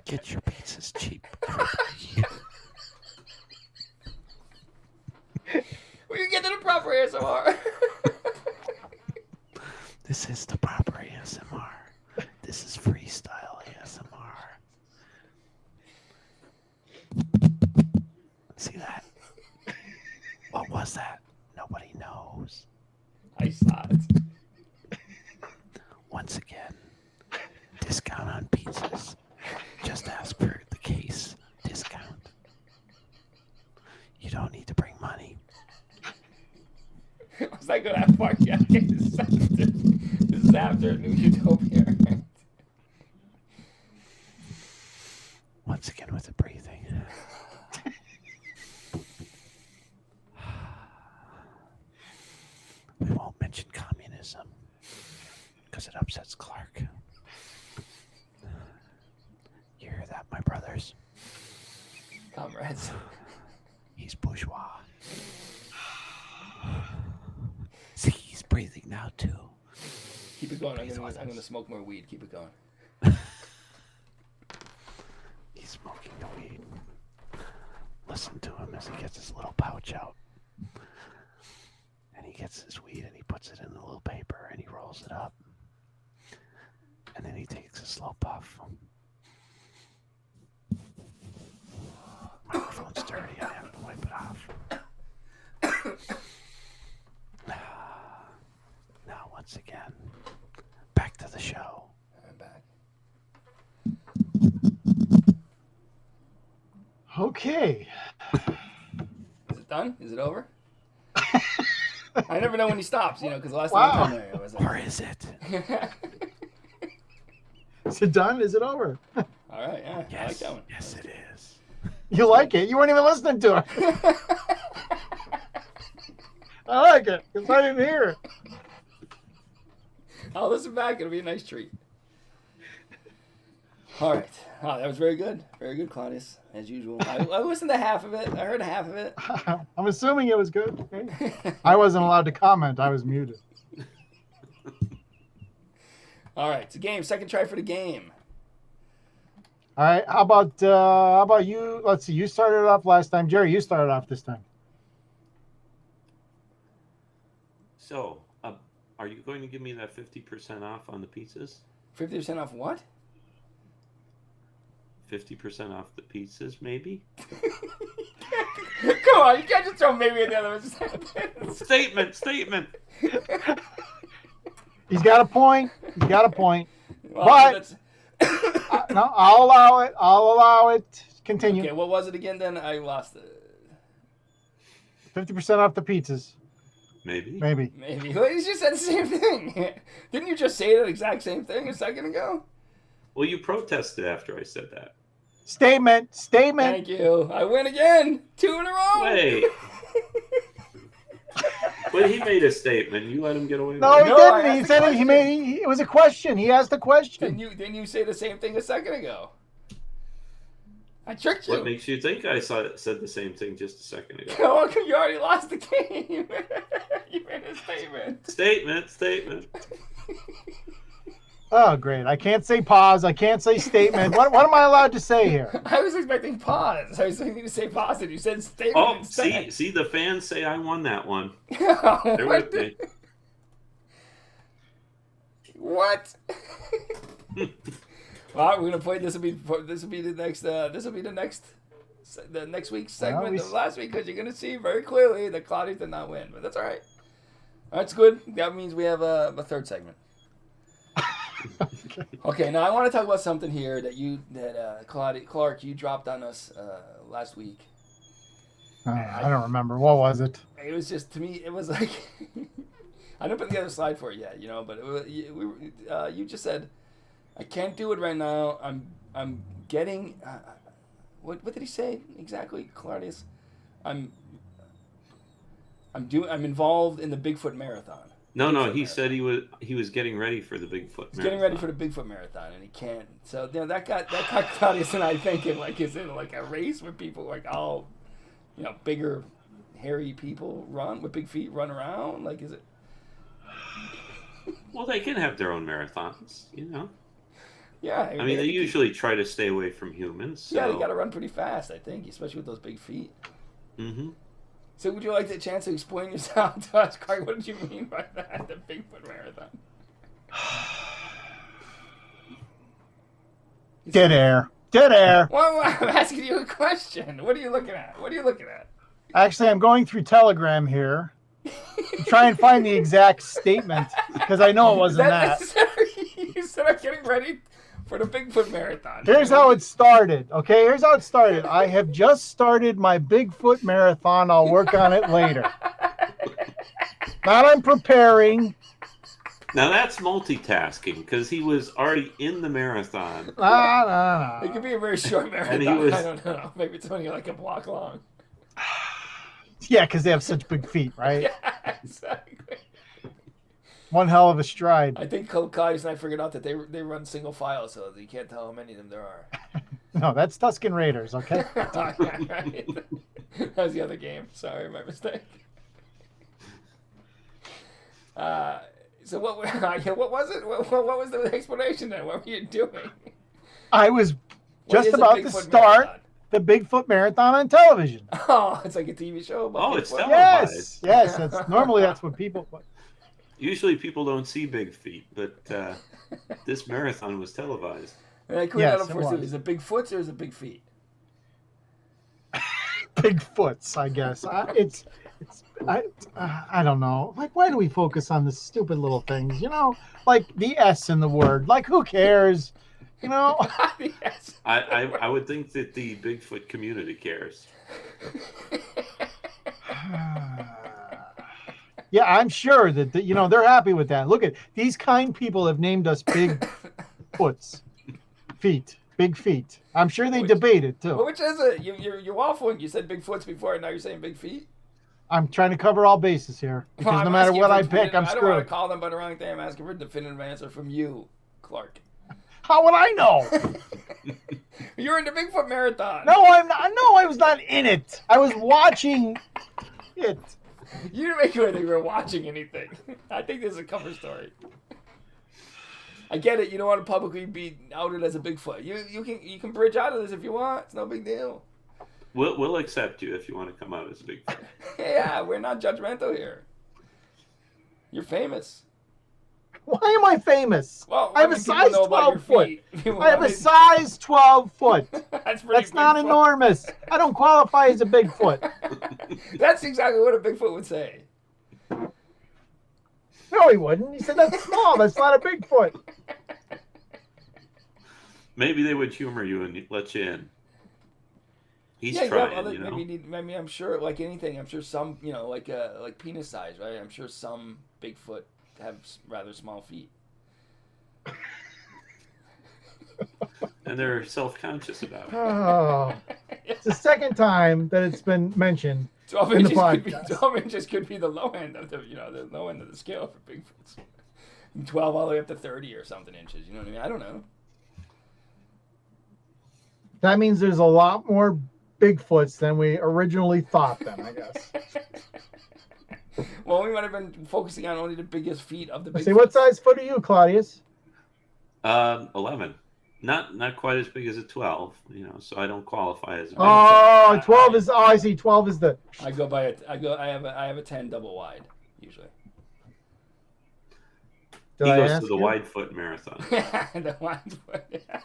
Get your pizzas cheap. We can get to the proper ASMR. This is the proper ASMR. This is freestyle ASMR. See that? What was that? Nobody knows. I saw it. Once again, discount on pizzas. Just ask for the case discount. You don't need to bring money. Because I go that far yet. This is after New Utopia. Once again with the breathing. We won't mention communism because it upsets Clark. You hear that, my brothers? Comrades. He's bourgeois. See, he's breathing now too. Keep it going. I'm Breathe with gonna us. smoke more weed. Keep it going. He's smoking the weed. Listen to him as he gets his little pouch out. And he gets his weed and he puts it in a little paper and he rolls it up. And then he takes a slow puff. Microphone's dirty. I have to wipe it off. Now, once again, back to the show. I'm back. Okay. Is it done? Is it over? I never know when he stops, because the last Wow. time I was Or is it? Is it done? Is it over? All right, yeah, I like Yes, that one. yes, it is. You like it? You weren't even listening to it. I like it because I didn't hear it. I'll listen back. It'll be a nice treat. All right. Oh, that was very good. Very good, Claudius, as usual. I listened to half of it. I heard half of it. I'm assuming it was good. Okay. I wasn't allowed to comment. I was muted. All right, it's a game. Second try for the game. All right. How about you? Let's see. You started off last time. Jerry, you started off this time. So, are you going to give me that 50% off on the pizzas? 50% off what? 50% off the pizzas, maybe? Come on, you can't just throw maybe at the other one. Statement. He's got a point. He's got a point. Well, But- No, I'll allow it. I'll allow it. Continue. okay, what was it again then? I lost it. 50% off the pizzas. Maybe. Maybe. Maybe. Well, you just said the same thing. Didn't you just say the exact same thing a second ago? Well, you protested after I said that. Statement. Thank you. I win again. 2 in a row. Wait. But he made a statement. You let him get away with No, it. he No, I didn't. He asked said the it. It was a question. He asked a question. Didn't you say the same thing a second ago? I tricked you. What makes you think I said the same thing just a second ago? Oh, you already lost the game. You made a statement. Statement. Oh, great. I can't say pause. I can't say statement. What am I allowed to say here? I was expecting pause. I was expecting you to say pause, and you said statement Oh, instead. see, the fans say I won that one. What? They're with me. What? Well, we're gonna play. This will be the next week's segment of last week, because you're gonna see very clearly that Claudius did not win, but that's all right. That's good. That means we have a third segment. Okay, now I want to talk about something here that Clark, you dropped on us last week. I don't remember. What was it? It was just, to me, it was like I didn't put the other slide for it yet, but it was, you just said, I can't do it right now. I'm getting what did he say exactly, Claudius? I'm involved in the Bigfoot Marathon. No, he said he was getting ready for the Bigfoot. He's getting ready for the Bigfoot Marathon, and he can't. So that got Claudius and I thinking, like, is it like a race where people like bigger, hairy people with big feet run around? Like, is it? Well, they can have their own marathons, Yeah, I mean, they usually try to stay away from humans. So. Yeah, they got to run pretty fast, I think, especially with those big feet. Mm-hmm. So would you like the chance to explain yourself to us, Clark? What did you mean by that, the Bigfoot Marathon? Dead air. Well, I'm asking you a question. What are you looking at? Actually, I'm going through Telegram here to try and find the exact statement because I know it wasn't that. You said I'm getting ready for the Bigfoot Marathon. Here's how it started. Okay, here's how it started. I have just started my Bigfoot Marathon. I'll work on it later. Not I'm preparing. Now that's multitasking because he was already in the marathon. It could be a very short marathon. he was- I don't know. Maybe it's only like a block long. Yeah, because they have such big feet, right? Yeah, exactly. One hell of a stride. I think Claudius and I figured out that they run single file, so you can't tell how many of them there are. No, that's Tuscan Raiders, okay? Oh, yeah, right. That was the other game. Sorry, my mistake. So what was it? What was the explanation then? What were you doing? I was What just is a about to Bigfoot start marathon? the Bigfoot Marathon on television. Oh, it's like a TV show about Oh, it's Bigfoot? televised. Yes, that's what people. Usually people don't see big feet, but this marathon was televised. And I quit Yes, out it of was. Is it Bigfoots or is it Big Feet? Bigfoots, I guess. I don't know. Like, why do we focus on the stupid little things? You know, like the S in the word. Like, who cares? You know. Yes. I would think that the Bigfoot community cares. Yeah, I'm sure that they're happy with that. Look at these kind people have named us Big Foots, Big Feet. I'm sure they debate it too. Well, which is it? You're waffling. You said Bigfoots before, and now you're saying Big Feet. I'm trying to cover all bases here because Well, no I'm matter asking what for I pick, I'm I don't want to screwed. call them by the wrong thing. I'm asking for a definitive answer from you, Clark. How would I know? You're in the Bigfoot marathon. No, I'm not. No, I was not in it. I was watching it. You didn't make sure that you were watching anything. I think this is a cover story. I get it. You don't want to publicly be outed as a Bigfoot. You can bridge out of this if you want. It's no big deal. We'll accept you if you want to come out as a Bigfoot. Yeah, we're not judgmental here. You're famous. Why am I famous? Well, I have a people size know about your 12 foot. feet. I have a size 12 foot. That's pretty That's not Bigfoot. enormous. I don't qualify as a Bigfoot. That's exactly what a Bigfoot would say. No, he wouldn't. He said that's small. That's not a Bigfoot. Maybe they would humor you and let you in. He's Yeah, trying, other, you know. maybe I'm sure, like anything, I'm sure some, like penis size, right? I'm sure some Bigfoot have rather small feet. And they're self-conscious about it. Oh, it's the second time that it's been mentioned 12 in the inches could be podcast. 12 inches could be the low end of the low end of the scale for Bigfoots. 12 all the way up to 30 or something inches. You know what I mean? I don't know. That means there's a lot more Bigfoots than we originally thought. Then I guess. Well, we might have been focusing on only the biggest feet of the Bigfoot. See, what size foot are you, Claudius? 11. Not quite as big as a 12, so I don't qualify as a big. Oh, 12 is. Oh, I see. 12 is the. I go by it. I have a 10 double wide usually. Did He I goes ask to the you? wide foot marathon. The wide foot. Yeah.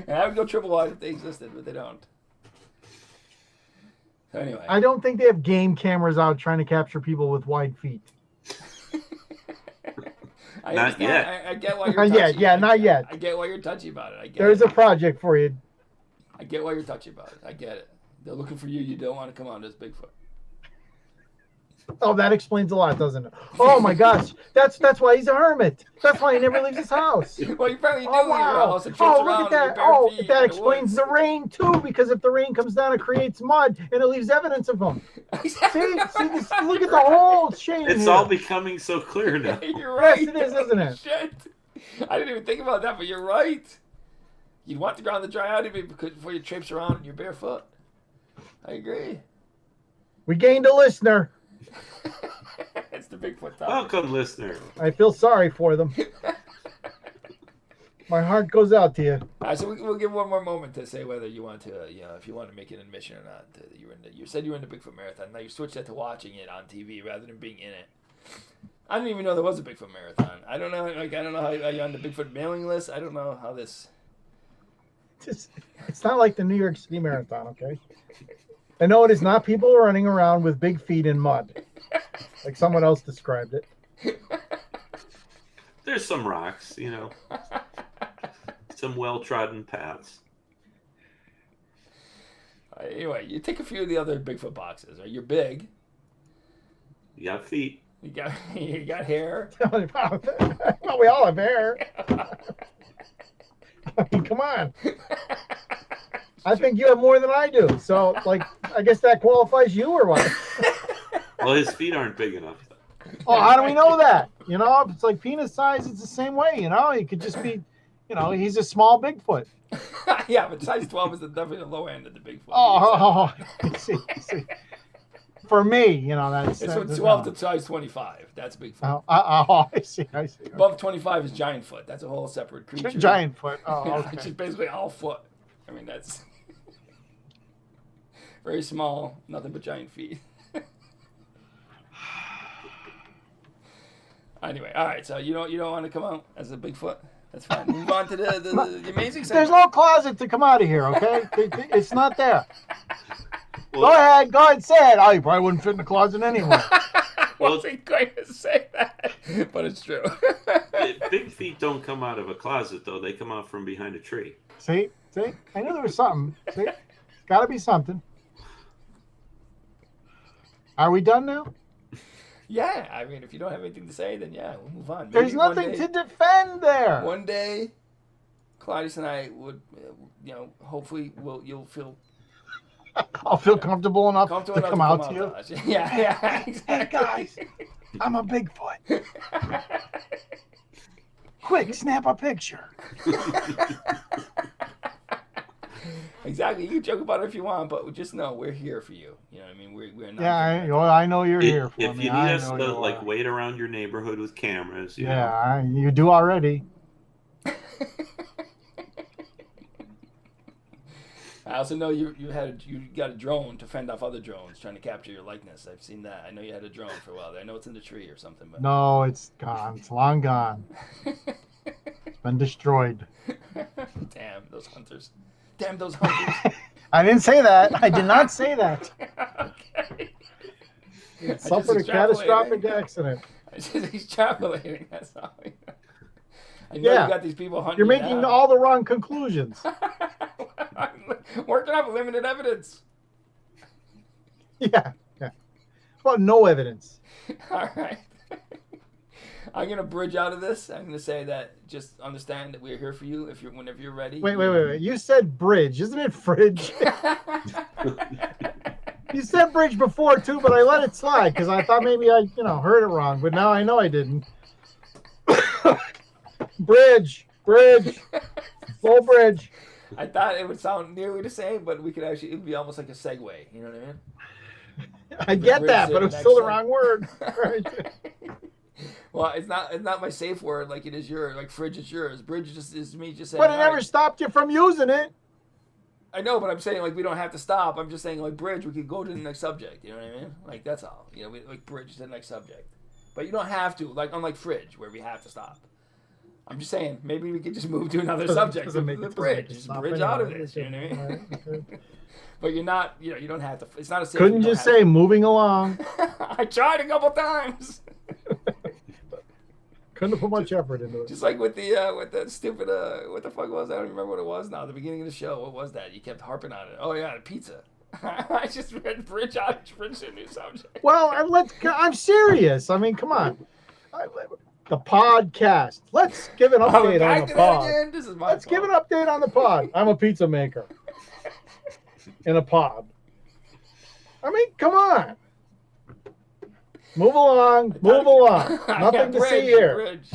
And I would go triple wide if they existed, but they don't. So anyway. I don't think they have game cameras out trying to capture people with wide feet. I Not understand. yet. I get why you're Not touchy. yet. Yeah, not yet. I get why you're touchy about it. I get There's it. a project for you. I get why you're touchy about it. I get it. They're looking for you. You don't want to come on as Bigfoot. Oh, that explains a lot, doesn't it? Oh my gosh, that's why he's a hermit. That's why he never leaves his house. Well, you probably do Oh leave your wow! house and trips Oh, around look at in your that! bare Oh, feet that in the explains woods. the rain too, because if the rain comes down, it creates mud and it leaves evidence of him. See, this, look at the whole chain. It's here. all becoming so clear now. You're right. Yes, it is, isn't it? Shit. I didn't even think about that, but you're right. You'd want the ground to dry out a bit before you traipse around in your bare foot. I agree. We gained a listener. It's the Bigfoot topic. Welcome, listener. I feel sorry for them. My heart goes out to you. All right, so we'll give one more moment to say whether you want to, if you want to make an admission or not. You said you were in the Bigfoot Marathon. Now you switched that to watching it on TV rather than being in it. I didn't even know there was a Bigfoot Marathon. I don't know. I don't know how you're on the Bigfoot mailing list. I don't know how this. It's not like the New York City Marathon, okay? And no, it is not people running around with big feet in mud, like someone else described it. There's some rocks, some well-trodden paths. Anyway, you take a few of the other Bigfoot boxes. Right? You're big. You got feet. You got hair. Well, we all have hair. I mean, come on. I think you have more than I do. So, like, I guess that qualifies you or what? Well, his feet aren't big enough. Oh, how do we know that? You know, if it's like penis size, it's the same way. You know, it could just be, you know, he's a small Bigfoot. Yeah, but size 12 is definitely the low end of the Bigfoot. Oh, see. For me, you know, that's It's from that's 12 to size 25. That's Bigfoot. I see. Above 25 is giant foot. That's a whole separate creature. Giant foot. Oh, Yeah, okay. which is basically all foot. I mean, that's very small, nothing but giant feet. Anyway, all right. So you don't want to come out as a Bigfoot? That's fine. Move on to the amazing segment. There's no closet to come out of here, okay? It's not there. Well, Go ahead, say it. Oh, you probably wouldn't fit in the closet anyway. I wasn't going to say that, but it's true. Big feet don't come out of a closet, though. They come out from behind a tree. See? I knew there was something. See? It's got to be something. Are we done now? Yeah, I mean, if you don't have anything to say, then yeah, we'll move on. There's Maybe one nothing day- to defend there. One day, Claudius and I would, hopefully you'll feel I'll feel comfortable enough comfortable to enough come out to you. us. Yeah, exactly. Hey, guys, I'm a Bigfoot. Quick, snap a picture. Exactly. You can joke about it if you want, but just know we're here for you. You know what I mean? We're not. Yeah, I know you're here for If me. you need I us know to you like are. wait around your neighborhood with cameras, you know. Yeah, you do already. I also know you got a drone to fend off other drones trying to capture your likeness. I've seen that. I know you had a drone for a while. I know it's in the tree or something, but No, it's gone. It's long gone. It's been destroyed. Damn those hunters. Damn those hunters. I didn't say that. I did not say that. Okay. Suffered a catastrophic accident. I just extrapolating. That's all. I know Yeah. you got these people hunting. You're you making down. all the wrong conclusions. Working off limited evidence. Yeah. Well, no evidence. All right. I'm gonna bridge out of this. I'm gonna say that just understand that we're here for you whenever you're ready. Wait. You said bridge, isn't it fridge? You said bridge before too, but I let it slide because I thought maybe I, heard it wrong. But now I know I didn't. Bridge, full bridge. I thought it would sound nearly the same, but it would be almost like a segue. You know what I mean? I get that, but it was still the wrong word. Right. Well, it's not my safe word like it is yours. Like fridge is yours. Bridge is me just saying. But it never stopped you from using it. I know, but I'm saying like we don't have to stop. I'm just saying like bridge. We could go to the next subject. You know what I mean? Like that's all. Like bridge to the next subject. But you don't have to. Like unlike fridge, where we have to stop. I'm just saying maybe we could just move to another subject. The bridge. Just bridge out of this. You know what I mean? But you're not. You don't have to. It's not a safe. Couldn't just say moving along. I tried a couple times. Couldn't have put much effort into it. Just like with the stupid what the fuck was that? I don't remember what it was now. The beginning of the show, what was that? You kept harping on it. Oh yeah, the pizza. I just read bridge out to a new subject. Well, I'm serious. I mean, come on. The podcast. Let's give an update on the pod. This is my Let's fault. give an update on the pod. I'm a pizza maker in a pod. I mean, come on. Move along. Nothing to see here. Bridge.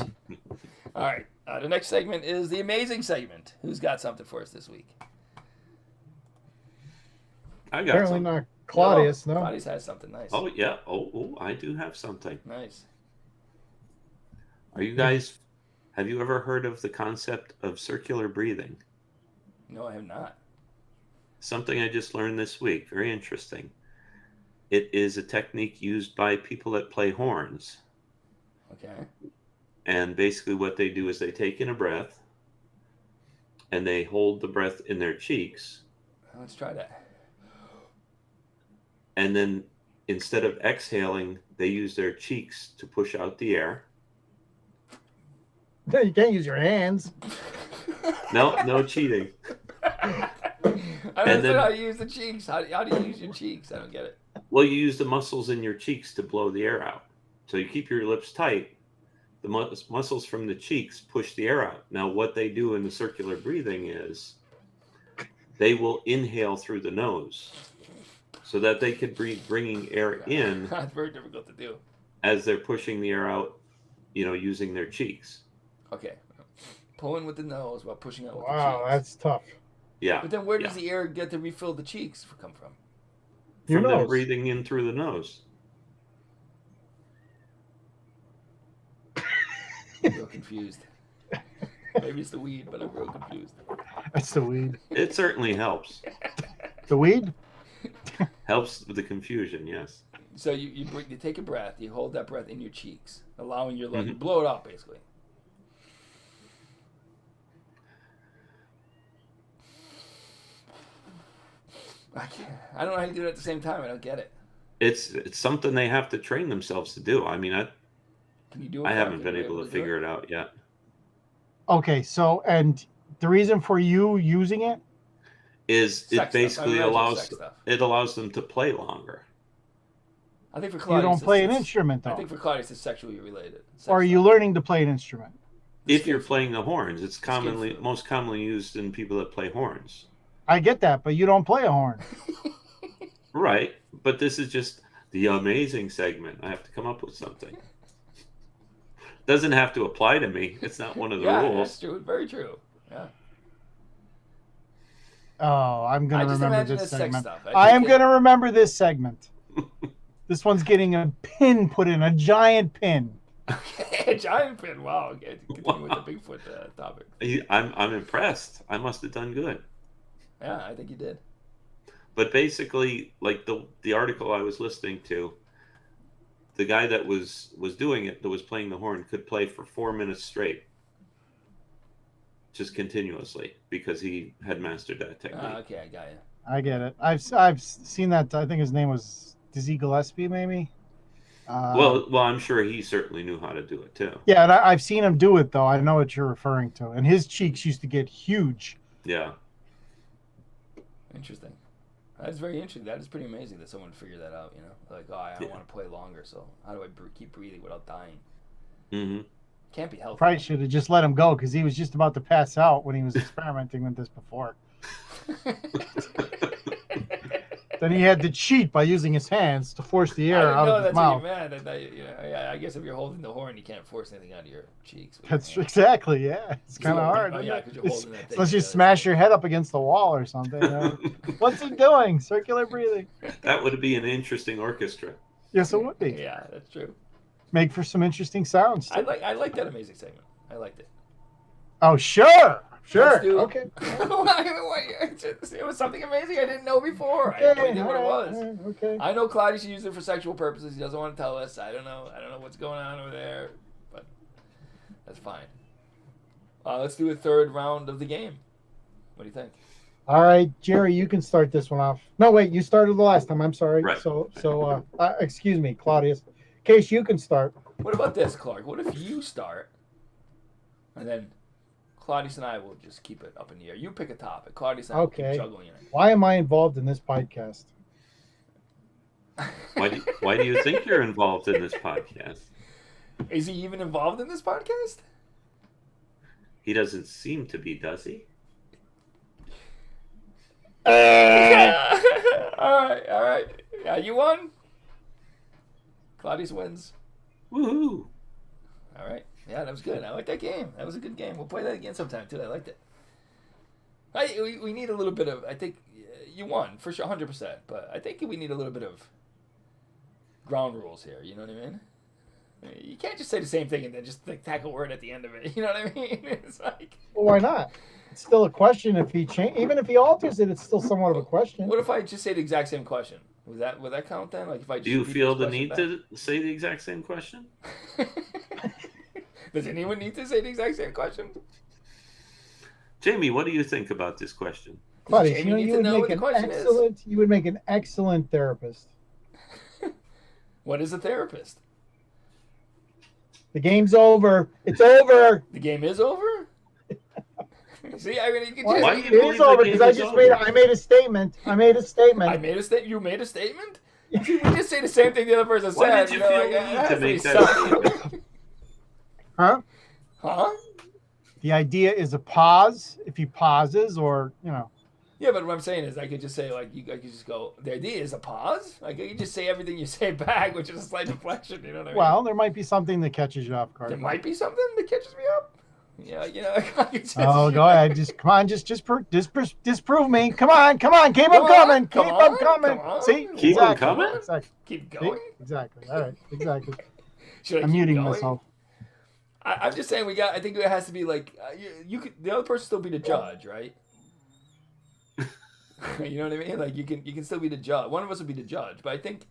All right. The next segment is the amazing segment. Who's got something for us this week? I got Apparently something. not Claudius, no. Claudius has something nice. Oh yeah. Oh, I do have something. Nice. Are you guys? Have you ever heard of the concept of circular breathing? No, I have not. Something I just learned this week. Very interesting. It is a technique used by people that play horns. Okay. And basically what they do is they take in a breath and they hold the breath in their cheeks. Let's try that. And then instead of exhaling, they use their cheeks to push out the air. No, you can't use your hands. No cheating. I don't know how to use the cheeks. How do you use your cheeks? I don't get it. Well, you use the muscles in your cheeks to blow the air out. So you keep your lips tight. The muscles from the cheeks push the air out. Now, what they do in the circular breathing is they will inhale through the nose so that they can breathe, bringing air in. That's very difficult to do. As they're pushing the air out, using their cheeks. Okay. Pulling with the nose while pushing out with the Wow, cheeks. that's tough. Yeah. But then where does the air get to refill the cheeks come from? Your From them nose. breathing in through the nose. I'm real confused. Maybe it's the weed, but I'm real confused. That's the weed. It certainly helps. The weed? Helps with the confusion, yes. So you take a breath, you hold that breath in your cheeks, allowing your lungs to blow it out, basically. I don't know how you do it at the same time. I don't get it. It's something they have to train themselves to do. I mean, Can you do it? I haven't been able to figure it out yet. Okay, so, and the reason for you using it? Is it Sex basically stuff. allows them to play longer. I think for Claudius, You don't play an instrument, though. I think for Claudius, it's sexually related. Or are you learning to play an instrument? If you're playing the horns, it's most commonly used in people that play horns. I get that, but you don't play a horn. Right, but this is just the amazing segment. I have to come up with something. Doesn't have to apply to me. It's not one of the rules. That's true. Very true. Yeah. Oh, I'm going I to just remember imagine this it's sex segment. stuff. I am going to remember this segment. This one's getting a pin put in, a giant pin. Okay, a giant pin. Wow. Okay, continue with the Bigfoot topic. I'm impressed. I must have done good. Yeah, I think you did. But basically, like the article I was listening to, the guy that was doing it, that was playing the horn, could play for 4 minutes straight, just continuously, because he had mastered that technique. Okay, I got you. I get it. I've seen that. I think his name was Dizzy Gillespie, maybe. Well, I'm sure he certainly knew how to do it too. Yeah, and I've seen him do it though. I know what you're referring to, and his cheeks used to get huge. Yeah. Interesting. That's very interesting. That is pretty amazing that someone figured that out. Like, I want to play longer, so how do I keep breathing without dying? Mm-hmm. Can't be healthy. Probably should have just let him go because he was just about to pass out when he was experimenting with this before. Then he had to cheat by using his hands to force the air out of his mouth. I guess if you're holding the horn, you can't force anything out of your cheeks. That's exactly, yeah. It's kind of hard. Oh, yeah, because you're holding that thing. Unless you smash your head up against the wall or something. What's he doing? Circular breathing. That would be an interesting orchestra. Yes, it would be. Yeah, that's true. Make for some interesting sounds. I like that amazing segment. I liked it. Oh, sure. Let's do it. Okay. It was something amazing I didn't know before. I had no idea what it was. Okay. I know Claudius used it for sexual purposes. He doesn't want to tell us. I don't know what's going on over there, but that's fine. Let's do a third round of the game. What do you think? All right, Jerry, you can start this one off. No, wait, you started the last time. I'm sorry. Right. So, excuse me, Claudius. Case, you can start. What about this, Clark? What if you start, and then Claudius and I will just keep it up in the air. You pick a topic. Claudius and I will keep juggling it. Why am I involved in this podcast? Why do you think you're involved in this podcast? Is he even involved in this podcast? He doesn't seem to be, does he? All right. Yeah, you won. Claudius wins. Woohoo! All right. Yeah, that was good. I like that game. That was a good game. We'll play that again sometime, too. I liked it. We need a little bit of... I think you won, for sure, 100%. But I think we need a little bit of ground rules here. You know what I mean? You can't just say the same thing and then just tack a word at the end of it. You know what I mean? It's like... Well, why not? It's still a question. Even if he alters it, it's still somewhat of a question. What if I just say the exact same question? Would that count then? Like if I just Do you repeat feel this the need question to say the exact same question? back? Does anyone need to say the exact same question? Jamie, what do you think about this question? Claudius, Jamie need to know what the question is. You would make an excellent therapist. What is a therapist? The game's over. It's over. The game is over? See, I mean, you can Why? just... It is over because I made a statement. You made a statement? We just say the same thing the other person Why said. did you know, feel like, the it need has to be make that something. Huh? Huh? The idea is a pause if he pauses, or Yeah, but what I'm saying is, I could just say I could just go. The idea is a pause. Like I could just say everything you say back, which is a slight deflection. You know what I mean? well, there might be something that catches you off guard. There might be something that catches me up. Yeah, I could just, Oh, go ahead. Just come on. Just disprove me. Come on. Keep Come them on, coming. come Keep on, them coming. come on. See, Keep 'em exactly. coming? Exactly. Keep See? going. Exactly. All right. Exactly. Should I I'm keep muting going? myself. I'm just saying I think it has to be like you could. The other person still be the judge, right? You know what I mean? Like you can still be the judge. One of us would be the judge, but I think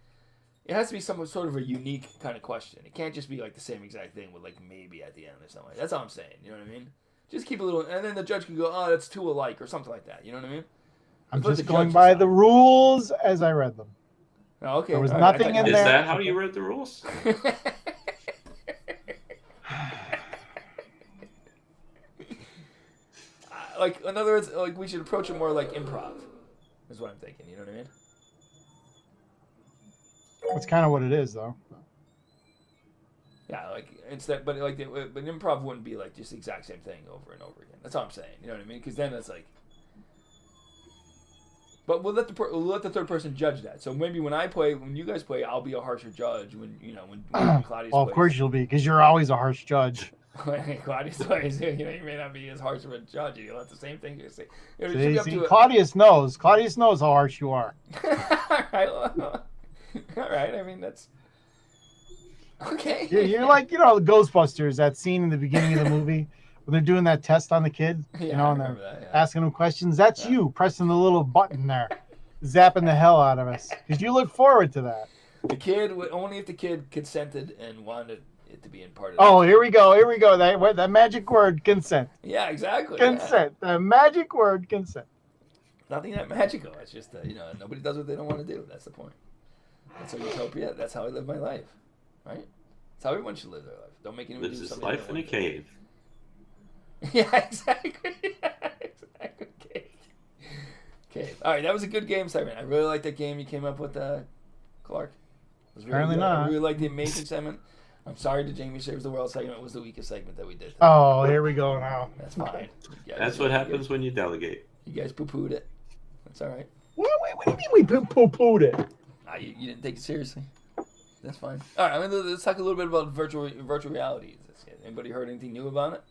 it has to be some sort of a unique kind of question. It can't just be like the same exact thing with like maybe at the end or something. That's all I'm saying. You know what I mean? Just keep a little, and then the judge can go, "Oh, that's two alike" or something like that. You know what I mean? I'm Let just the going judge by decide. the rules as I read them. Oh, okay. There was all right. nothing I in Is there. that how you read the rules? Like in other words, like we should approach it more like improv. Is what I'm thinking. You know what I mean? That's kind of what it is, though. Yeah, like instead, but but improv wouldn't be like just the exact same thing over and over again. That's all I'm saying. You know what I mean? Because then it's like, but we'll let the third person judge that. So maybe when you guys play, I'll be a harsher judge. When Claudius Well, of course you'll be, because you're always a harsh judge. when Claudius plays, you may not be as harsh of a judge. You'll have the same thing you say. It should be up See, to Claudius knows. Claudius knows how harsh you are. all right, all right. I mean that's. Okay. You're like, the Ghostbusters, that scene in the beginning of the movie when they're doing that test on the kid, Yeah, and I they're remember that, yeah. asking them questions. That's you pressing the little button there, zapping the hell out of us, because you look forward to that. The kid would only if the kid consented and wanted it to be in part of. Oh, here we go. That magic word, consent. Yeah, exactly. Consent. The magic word, consent. Nothing that magical. It's just nobody does what they don't want to do. That's the point. That's how utopia. That's how I live my life, right? That's how everyone should live their life. Don't make anyone Lives do his something. life in a cave. Yeah, exactly. Exactly. Cave. All right, that was a good game segment. I really like that game you came up with, Clark. It was really Apparently good. not. I really like the amazing segment. I'm sorry the Jamie Saves the World segment was the weakest segment that we did. Oh, here we go now. That's fine. That's what happens when you delegate. You guys poo-pooed it. That's all right. What do you mean we poo-pooed it? You didn't take it seriously. That's fine. All right, let's talk a little bit about virtual reality. Anybody heard anything new about it?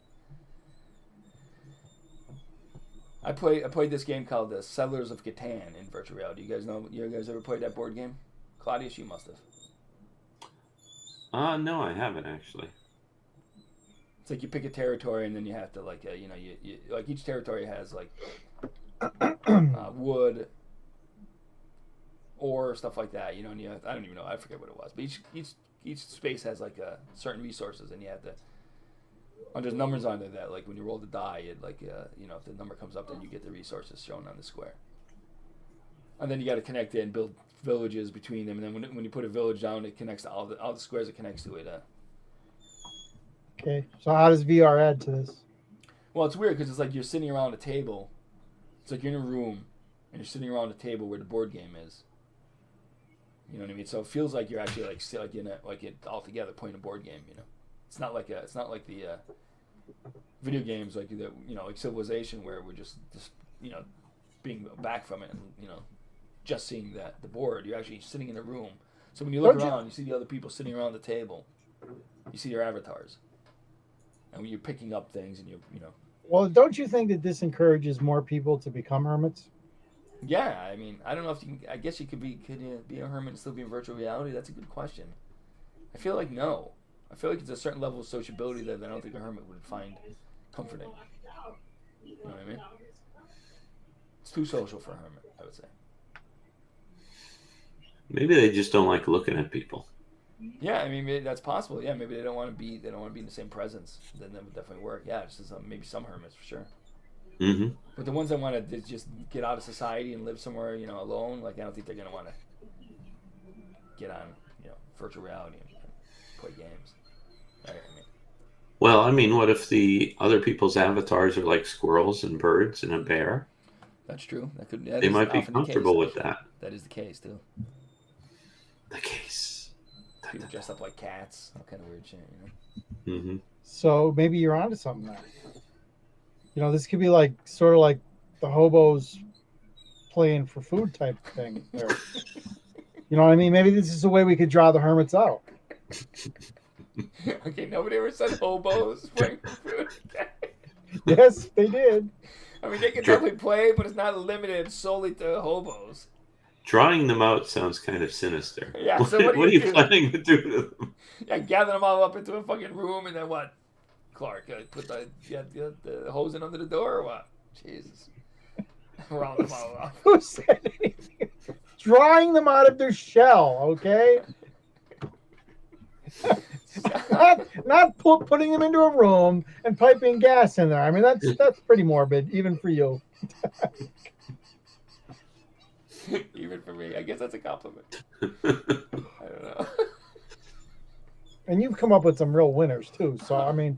I played this game called the Settlers of Catan in virtual reality. You guys ever played that board game? Claudius, you must have. No, I haven't actually. It's like you pick a territory and then you have to you like each territory has like wood, ore, stuff like that. And I don't even know. I forget what it was, but each space has like certain resources, and you have to. And there's numbers on there that like when you roll the die, it like if the number comes up, then you get the resources shown on the square. And then you got to connect it and build villages between them, and then when you put a village down, it connects to all the squares it connects to it. Okay, so how does VR add to this? Well, it's weird because it's like you're sitting around a table. It's like you're in a room and you're sitting around a table where the board game is. You know what I mean? So it feels like you're actually like all together playing a board game. It's not like the video games like like Civilization, where we're just being back from it and just seeing the board. You're actually sitting in a room. So when you look around, you see the other people sitting around the table. You see your avatars, and when you're picking up things and Well, don't you think that this encourages more people to become hermits? Yeah, I mean, I don't know if you can. I guess you could be a hermit and still be in virtual reality. That's a good question. I feel like no. I feel like it's a certain level of sociability that I don't think a hermit would find comforting. You know what I mean? It's too social for a hermit, I would say. Maybe they just don't like looking at people. Yeah, I mean maybe that's possible. Yeah, maybe they don't want to be in the same presence. Then that would definitely work. Yeah, just maybe some hermits for sure. Mm-hmm. But the ones that want to just get out of society and live somewhere, alone, like I don't think they're gonna want to get on, virtual reality and play games. Right? Well, what if the other people's avatars are like squirrels and birds and a bear? That's true. They might be comfortable with that. That is the case too. The case. People dressed up like cats. All kind of weird shit, you know? Mm-hmm. So maybe you're onto something there. You know, this could be like sort of like the hobos playing for food type thing. There. You know what I mean? Maybe this is a way we could draw the hermits out. Okay, nobody ever said hobos playing for food. Yes, they did. I mean, they can definitely play, but it's not limited solely to hobos. Drawing them out sounds kind of sinister. Yeah, so what what are do you you do? planning to do to them? Yeah, gather them all up into a fucking room, and then what? Clark, put the hose in under the door, or what? Jesus. Round them all up. Who said anything? Drawing them out of their shell, okay? not putting them into a room and piping gas in there. I mean, that's pretty morbid, even for you. Even for me. I guess that's a compliment. I don't know. And you've come up with some real winners too. So I mean,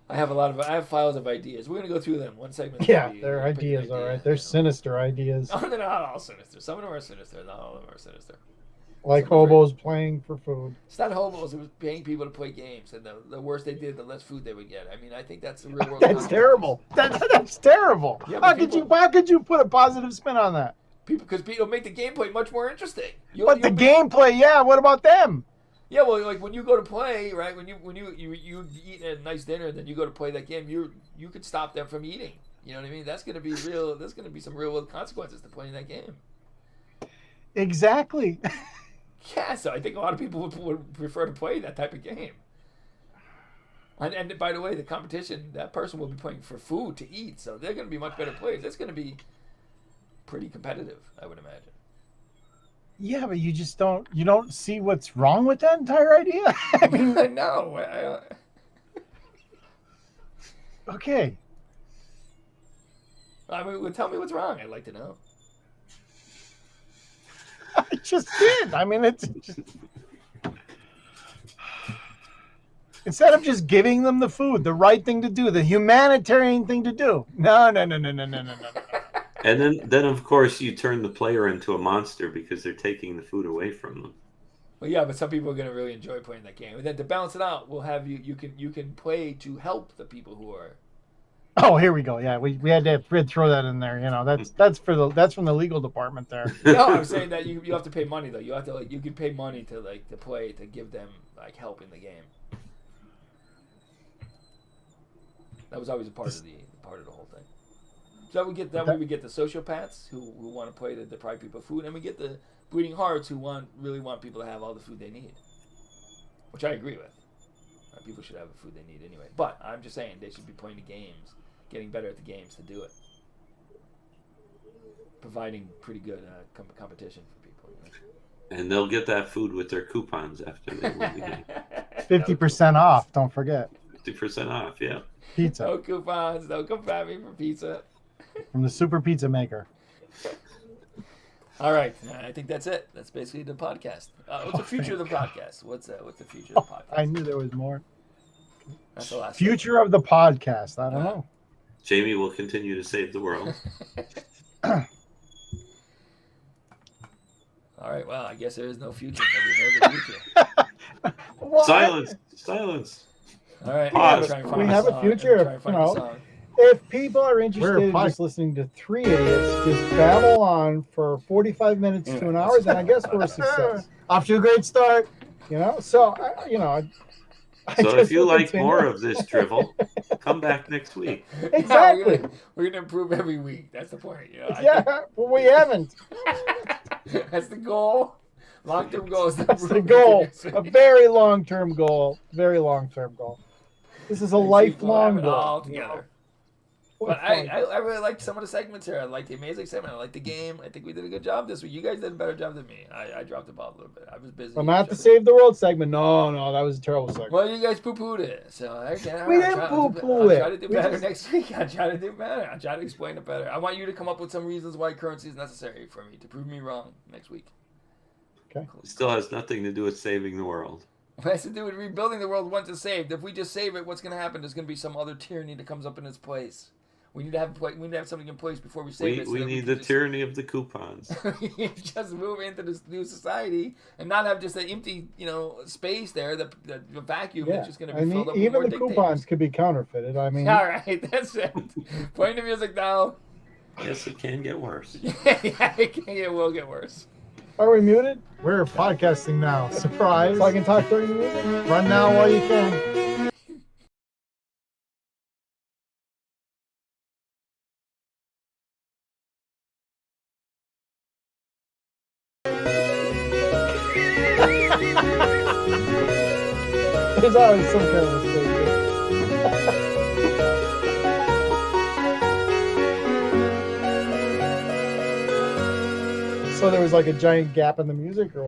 I have files of ideas. We're gonna go through them. One segment. yeah, they're ideas, all right. They're sinister ideas. Oh, they're not all sinister. Some of them are sinister. Not all of them are sinister. Like hobos playing for food. It's not hobos. It was paying people to play games, and the worse they did, the less food they would get. I mean, I think that's the real world. That's terrible. That's terrible. Yeah, how could you put a positive spin on that? Because people make the gameplay much more interesting. But the gameplay, yeah. What about them? Yeah, well, like when you go to play, right? When you eat a nice dinner, then you go to play that game. You could stop them from eating. You know what I mean? That's gonna be real. There's gonna be some real world consequences to playing that game. Exactly. Yeah, so I think a lot of people would prefer to play that type of game. And by the way, the competition, that person will be playing for food to eat, so they're going to be much better players. That's going to be pretty competitive, I would imagine. Yeah, but you just don't see what's wrong with that entire idea. I mean, I know. Okay. I mean, well, tell me what's wrong. I'd like to know. I just did. I mean, it's just... Instead of just giving them the food, the right thing to do, the humanitarian thing to do. No. And then of course you turn the player into a monster because they're taking the food away from them. Well, yeah, but some people are going to really enjoy playing that game. And then to balance it out, we'll have you can play to help the people who are. Oh, here we go. Yeah, we had to throw that in there. You know, that's from the legal department there. No, I'm saying that you have to pay money though. You have to you can pay money to play to give them help in the game. That was always a part of the whole thing. So we get we get the sociopaths who want to play to deprive people of food, and we get the bleeding hearts who really want people to have all the food they need, which I agree with. People should have the food they need anyway. But I'm just saying they should be playing the games, getting better at the games to do it, providing pretty good competition for people. You know? And they'll get that food with their coupons after they win the game. 50% off. Don't forget. 50% off. Yeah. Pizza. No coupons. Don't come at me for pizza. From the super pizza maker. All right, I think that's it. That's basically the podcast. What's the future of the podcast? What's the future of the podcast? I knew there was more. That's the last. Future of the podcast. I don't know. Jamie will continue to save the world. All right. Well, I guess there is no future. Nobody knows the future. Silence. All right. Pause. We have a future. If people are interested in just listening to three idiots just babble on for 45 minutes to an hour, then I guess we're a success. Off to a great start. You know, so So if you like more of this drivel, come back next week. Exactly. We're gonna improve every week. That's the point. You know, yeah, well, we haven't. That's the goal. Long-term goal. That's the goal. A very long-term goal. Very long-term goal. This is a lifelong goal. All together. But I really liked some of the segments here. I liked the amazing segment. I liked the game. I think we did a good job this week. You guys did a better job than me. I dropped the ball a little bit. I was busy. Well, not the Save the World segment. No, that was a terrible segment. Well, you guys poo-pooed it. So we didn't poo-poo it. I'll try to do better next week. I'll try to do better. I'll try to explain it better. I want you to come up with some reasons why currency is necessary for me to prove me wrong next week. Okay. It still has nothing to do with saving the world. It has to do with rebuilding the world once it's saved. If we just save it, what's going to happen? There's going to be some other tyranny that comes up in its place. We need to have something in place before we save it. We need the tyranny of the coupons. just move into this new society and not have just an empty, space there. The vacuum is just going to be filled up with even more the dictators. coupons could be counterfeited. I mean, all right, that's it. Playing the music now. Yes, it can get worse. It will get worse. Are we muted? We're podcasting now. Surprise! So I can talk during the music. Run now while you can. There's always some kind of mistake. So there was like a giant gap in the music, or